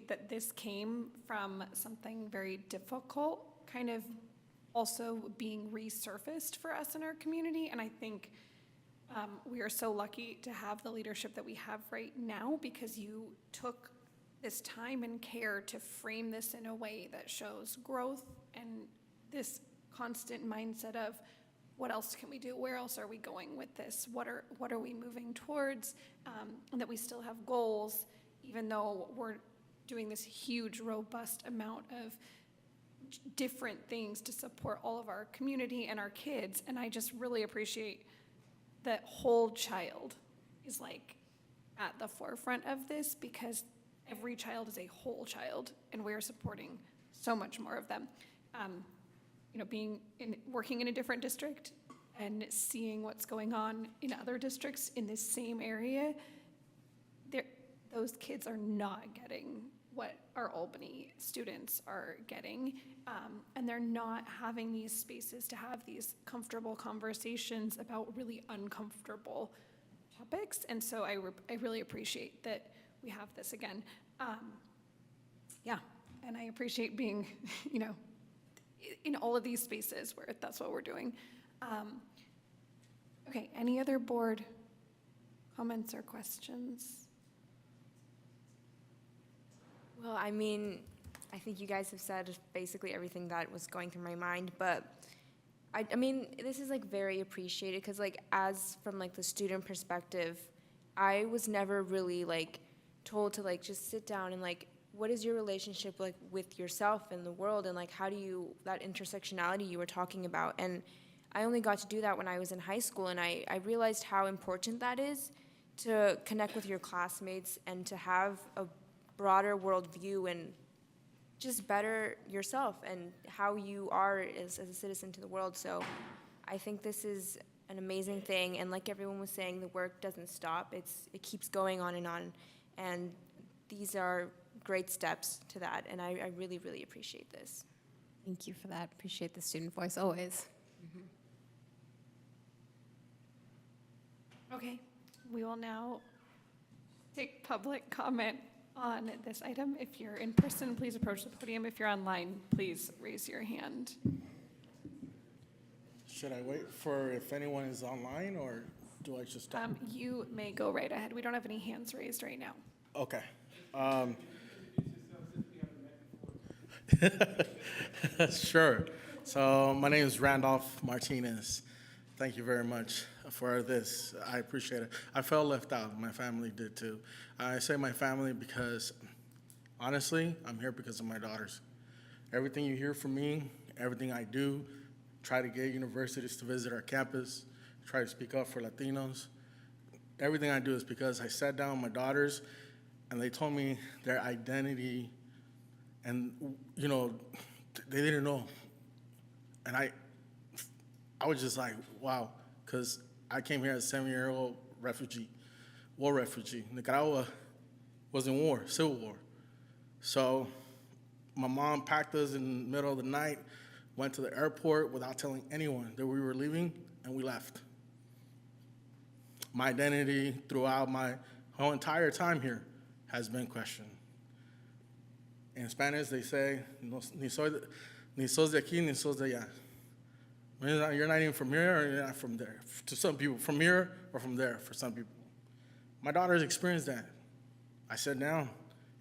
that this came from something very difficult, kind of also being resurfaced for us in our community. And I think we are so lucky to have the leadership that we have right now, because you took this time and care to frame this in a way that shows growth and this constant mindset of, what else can we do? Where else are we going with this? What are we moving towards? And that we still have goals, even though we're doing this huge, robust amount of different things to support all of our community and our kids. And I just really appreciate that whole child is like at the forefront of this, because every child is a whole child and we're supporting so much more of them. You know, working in a different district and seeing what's going on in other districts in this same area, those kids are not getting what our Albany students are getting, and they're not having these spaces to have these comfortable conversations about really uncomfortable topics. And so I really appreciate that we have this again. Yeah, and I appreciate being, you know, in all of these spaces where that's what we're doing. Okay, any other board comments or questions? Well, I mean, I think you guys have said basically everything that was going through my mind, but I mean, this is like very appreciated, because like as from like the student perspective, I was never really like told to like just sit down and like, what is your relationship like with yourself and the world, and like how do you, that intersectionality you were talking about. And I only got to do that when I was in high school, and I realized how important that is to connect with your classmates and to have a broader worldview and just better yourself and how you are as a citizen to the world. So I think this is an amazing thing, and like everyone was saying, the work doesn't stop. It keeps going on, and these are great steps to that, and I really, really appreciate this. Thank you for that. Appreciate the student voice always. Okay, we will now take public comment on this item. If you're in person, please approach the podium. If you're online, please raise your hand. Should I wait for if anyone is online, or do I just talk? You may go right ahead. We don't have any hands raised right now. Okay. Sure. So my name is Randolph Martinez. Thank you very much for this. I appreciate it. I felt left out. My family did too. I say my family because, honestly, I'm here because of my daughters. Everything you hear from me, everything I do, try to get universities to visit our campus, try to speak up for Latinos. Everything I do is because I sat down with my daughters and they told me their identity, and, you know, they didn't know. And I was just like, wow, because I came here as a 7-year-old refugee, war refugee. Nicaragua was in war, civil war. So my mom packed us in the middle of the night, went to the airport without telling anyone that we were leaving, and we left. My identity throughout my whole entire time here has been questioned. In Spanish, they say, ni sos de aquí, ni sos de allá. You're not even from here, or you're not from there. To some people, from here or from there, for some people. My daughter's experienced that. I sat down,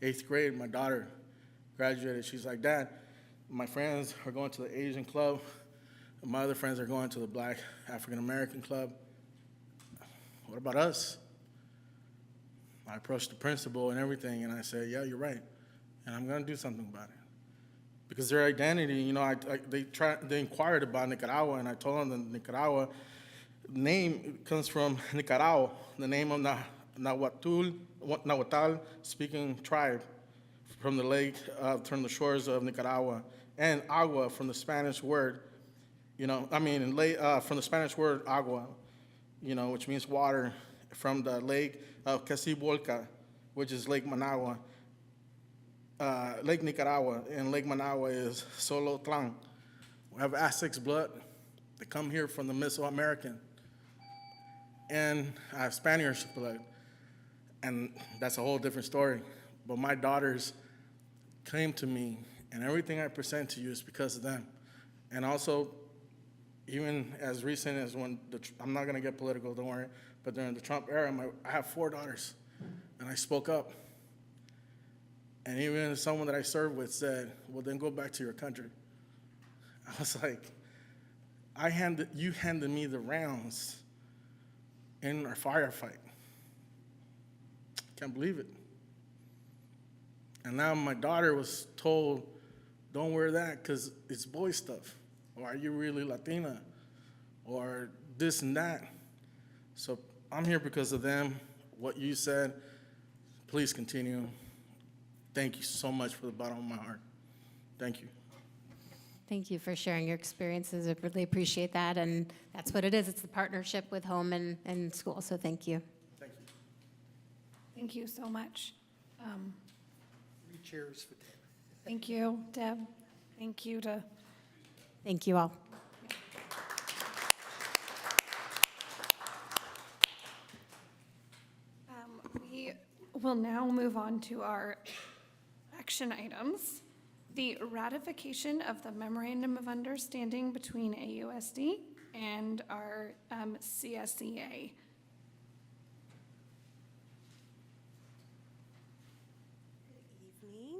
8th grade, my daughter graduated. She's like, Dad, my friends are going to the Asian club, and my other friends are going to the Black African American club. What about us? I approached the principal and everything, and I said, yeah, you're right, and I'm going to do something about it. Because their identity, you know, they inquired about Nicaragua, and I told them the Nicaragua name comes from Nicaragua, the name of Nahuatl speaking tribe from the lake, from the shores of Nicaragua, and agua from the Spanish word, you know, from the Spanish word agua, you know, which means water, from the lake of Casibolca, which is Lake Managua. Lake Nicaragua, and Lake Managua is Solotlan. We have Aztec's blood. They come here from the Mesoamerican. And I have Spanish blood, and that's a whole different story. But my daughters came to me, and everything I present to you is because of them. And also, even as recent as when, I'm not gonna get political, don't worry, but during the Trump era, I have 4 daughters, and I spoke up. And even someone that I served with said, well, then go back to your country. I was like, you handed me the rounds in our firefight. Can't believe it. And now my daughter was told, don't wear that because it's boy stuff. Or are you really Latina? Or this and that. So I'm here because of them, what you said. Please continue. Thank you so much from the bottom of my heart. Thank you. Thank you for sharing your experiences. I really appreciate that. And that's what it is. It's the partnership with home and school. So thank you. Thank you. Thank you so much. 3 cheers for Deb. Thank you, Deb. Thank you to Thank you all. We will now move on to our action items. The ratification of the Memorandum of Understanding between AUSD and our CSEA. Evening.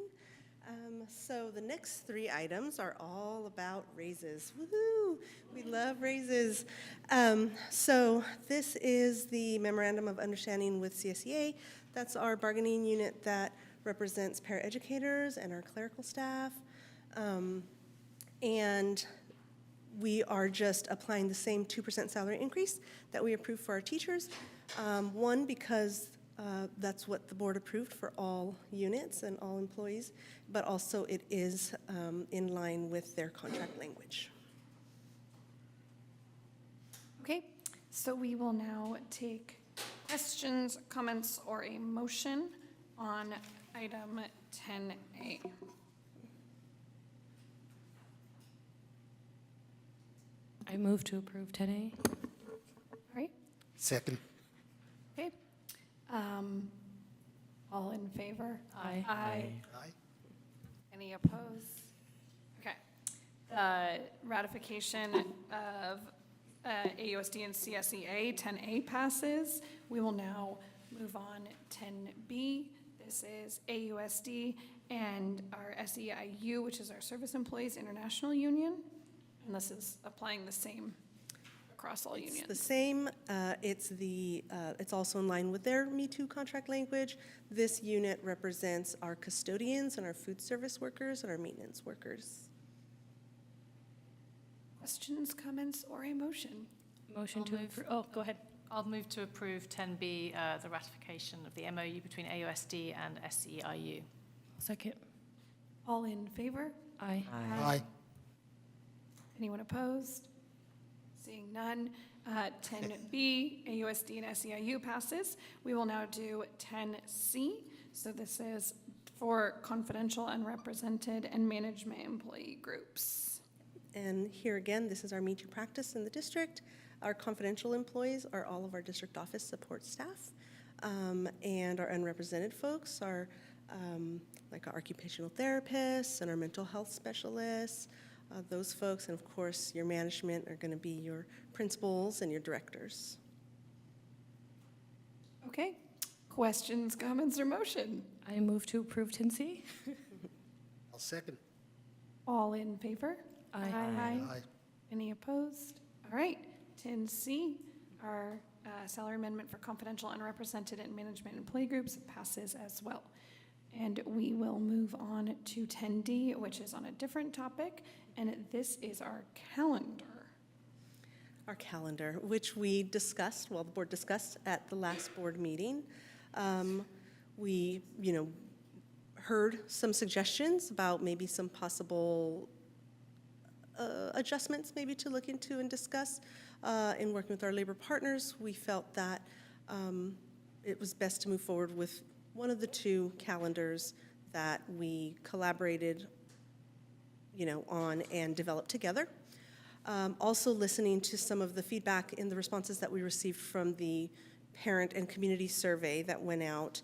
So the next 3 items are all about raises. Woohoo! We love raises. So this is the Memorandum of Understanding with CSEA. That's our bargaining unit that represents paraeducators and our clerical staff. And we are just applying the same 2% salary increase that we approved for our teachers. One, because that's what the board approved for all units and all employees, but also it is in line with their contract language. Okay, so we will now take questions, comments, or a motion on item 10A. I move to approve 10A. All right, Second. okay. All in favor? Aye. Aye. Aye. Any opposed? Okay. The ratification of AUSD and CSEA 10A passes. We will now move on 10B. This is AUSD and our SEIU, which is our Service Employees International Union. And this is applying the same across all unions. It's the same. It's also in line with their Me Too contract language. This unit represents our custodians and our food service workers and our maintenance workers. Questions, comments, or a motion? Motion to approve. Oh, go ahead. I'll move to approve 10B, the ratification of the MOU between AUSD and SEIU. Second. All in favor? Aye. Aye. Anyone opposed? Seeing none, 10B, AUSD and SEIU passes. We will now do 10C. So this is for confidential, unrepresented, and management employee groups. And here again, this is our Me Too practice in the district. Our confidential employees are all of our district office support staff. And our unrepresented folks are like our occupational therapists and our mental health specialists. Those folks, and of course, your management are going to be your principals and your directors. Okay. Questions, comments, or motion? I move to approve 10C. I'll second. All in favor? Aye. Aye. Any opposed? All right. 10C, our salary amendment for confidential, unrepresented, and management employee groups passes as well. And we will move on to 10D, which is on a different topic, and this is our calendar. Our calendar, which we discussed, well, the board discussed at the last board meeting. We, heard some suggestions about maybe some possible adjustments maybe to look into and discuss. In working with our labor partners, we felt that it was best to move forward with one of the 2 calendars that we collaborated, on and developed together. Also listening to some of the feedback in the responses that we received from the parent and community survey that went out.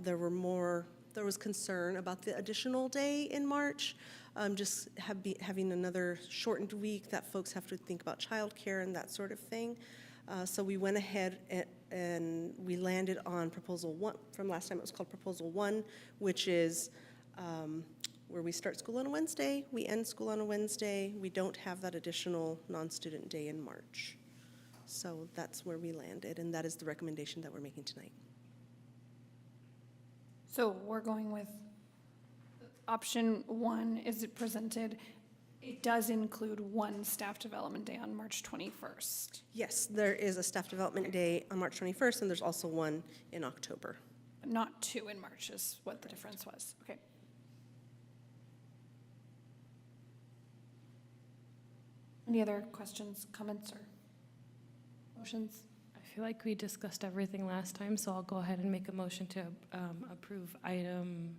There was concern about the additional day in March, just having another shortened week that folks have to think about childcare and that sort of thing. So we went ahead and we landed on Proposal 1. From last time, it was called Proposal 1, which is where we start school on a Wednesday, we end school on a Wednesday. We don't have that additional non-student day in March. So that's where we landed, and that is the recommendation that we're making tonight. So we're going with option 1 is presented, it does include one staff development day on March 21st. Yes, there is a staff development day on March 21st, and there's also one in October. But not 2 in March is what the difference was. Okay. Any other questions, comments, or motions? I feel like we discussed everything last time, so I'll go ahead and make a motion to approve item,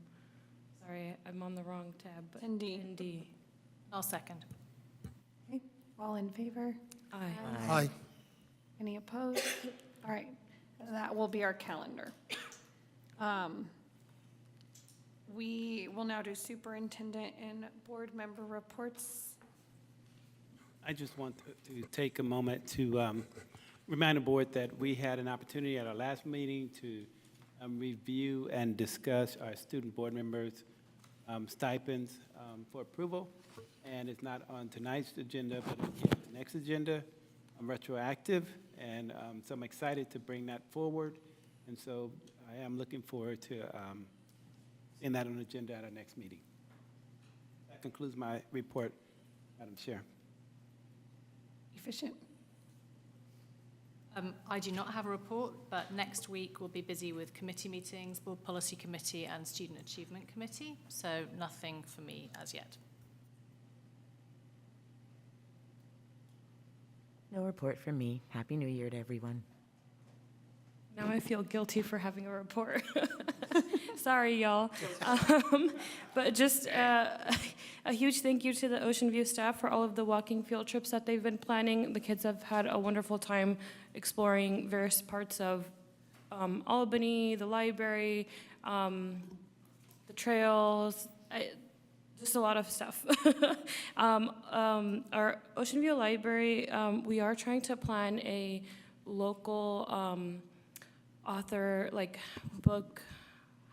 sorry, I'm on the wrong tab. but 10D. 10D. I'll second. Okay, all in favor? Aye. Aye. Any opposed? All right, that will be our calendar. We will now do superintendent and board member reports. I just want to take a moment to remind the board that we had an opportunity at our last meeting to review and discuss our student board members' stipends for approval. And it's not on tonight's agenda, but it'll be on the next agenda, retroactive. And so I'm excited to bring that forward. And so I am looking forward to seeing that on the agenda at our next meeting. That concludes my report, Madam Chair. Efficient. I do not have a report, but next week we'll be busy with committee meetings, Board Policy Committee and Student Achievement Committee, so nothing for me as yet. No report from me. Happy New Year to everyone. Now I feel guilty for having a report. Sorry, y'all. But just a huge thank you to the Ocean View staff for all of the walking field trips that they've been planning. The kids have had a wonderful time exploring various parts of Albany, the library, the trails, just a lot of stuff. Our Ocean View Library, we are trying to plan a local author, like, book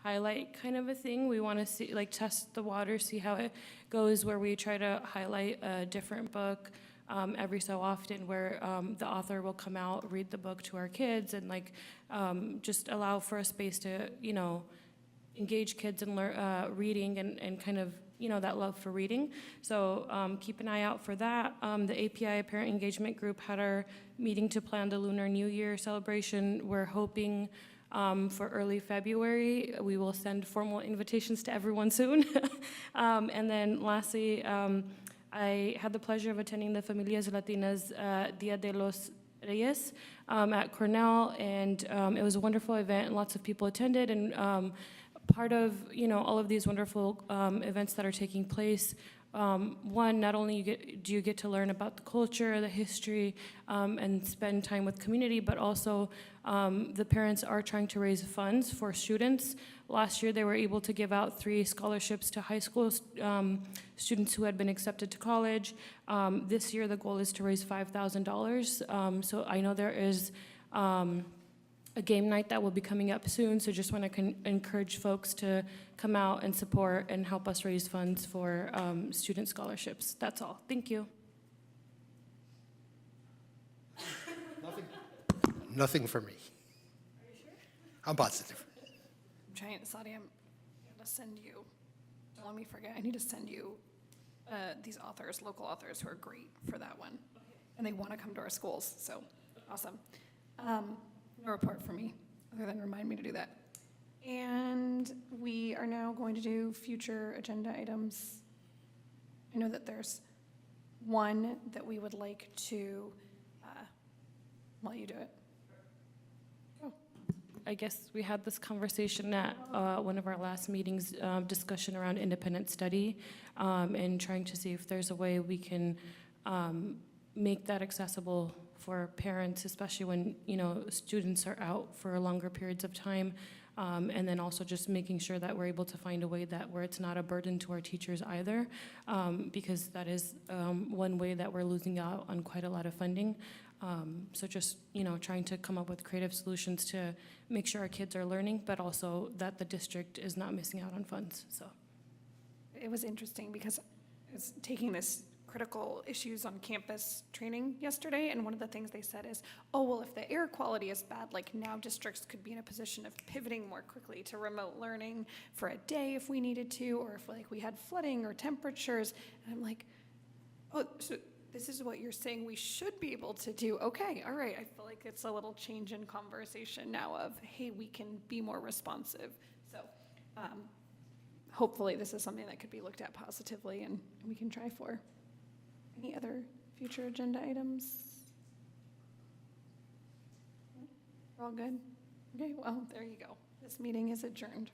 highlight kind of a thing. We want to see, like, test the water, see how it goes, where we try to highlight a different book every so often, where the author will come out, read the book to our kids, and, like, just allow for a space to, you know, engage kids in reading and kind of, you know, that love for reading. So keep an eye out for that. The API Parent Engagement Group had our meeting to plan the Lunar New Year celebration. We're hoping for early February. We will send formal invitations to everyone soon. And then lastly, I had the pleasure of attending the Familias Latinas Dia de los Reyes at Cornell, and it was a wonderful event, and lots of people attended, and part of, you know, all of these wonderful events that are taking place, one, not only do you get to learn about the culture, the history, and spend time with community, but also the parents are trying to raise funds for students. Last year, they were able to give out 3 scholarships to high school students who had been accepted to college. This year, the goal is to raise $5,000. So I know there is a game night that will be coming up soon, so just want to encourage folks to come out and support and help us raise funds for student scholarships. That's all. Thank you. Nothing for me. Are you sure? I'm positive. I'm trying, Sadia, I'm gonna send you, don't let me forget, I need to send you these authors, local authors who are great for that one. And they want to come to our schools, so awesome. No report for me, other than remind me to do that. And we are now going to do future agenda items. I know that there's one that we would like to, while you do it. I guess we had this conversation at one of our last meetings, discussion around independent study, and trying to see if there's a way we can make that accessible for parents, especially when, you know, students are out for longer periods of time, and then also just making sure that we're able to find a way that where it's not a burden to our teachers either, because that is one way that we're losing out on quite a lot of funding. So just, you know, trying to come up with creative solutions to make sure our kids are learning, but also that the district is not missing out on funds. So It was interesting because I was taking this critical issues on campus training yesterday, and one of the things they said is, oh, well, if the air quality is bad, like now districts could be in a position of pivoting more quickly to remote learning for a day if we needed to, or if like we had flooding or temperatures. And I'm like, oh, so this is what you're saying we should be able to do. Okay, all right. I feel like it's a little change in conversation now of, hey, we can be more responsive. So hopefully this is something that could be looked at positively and we can try for. Any other future agenda items? We're all good? Okay, well, there you go. This meeting is adjourned.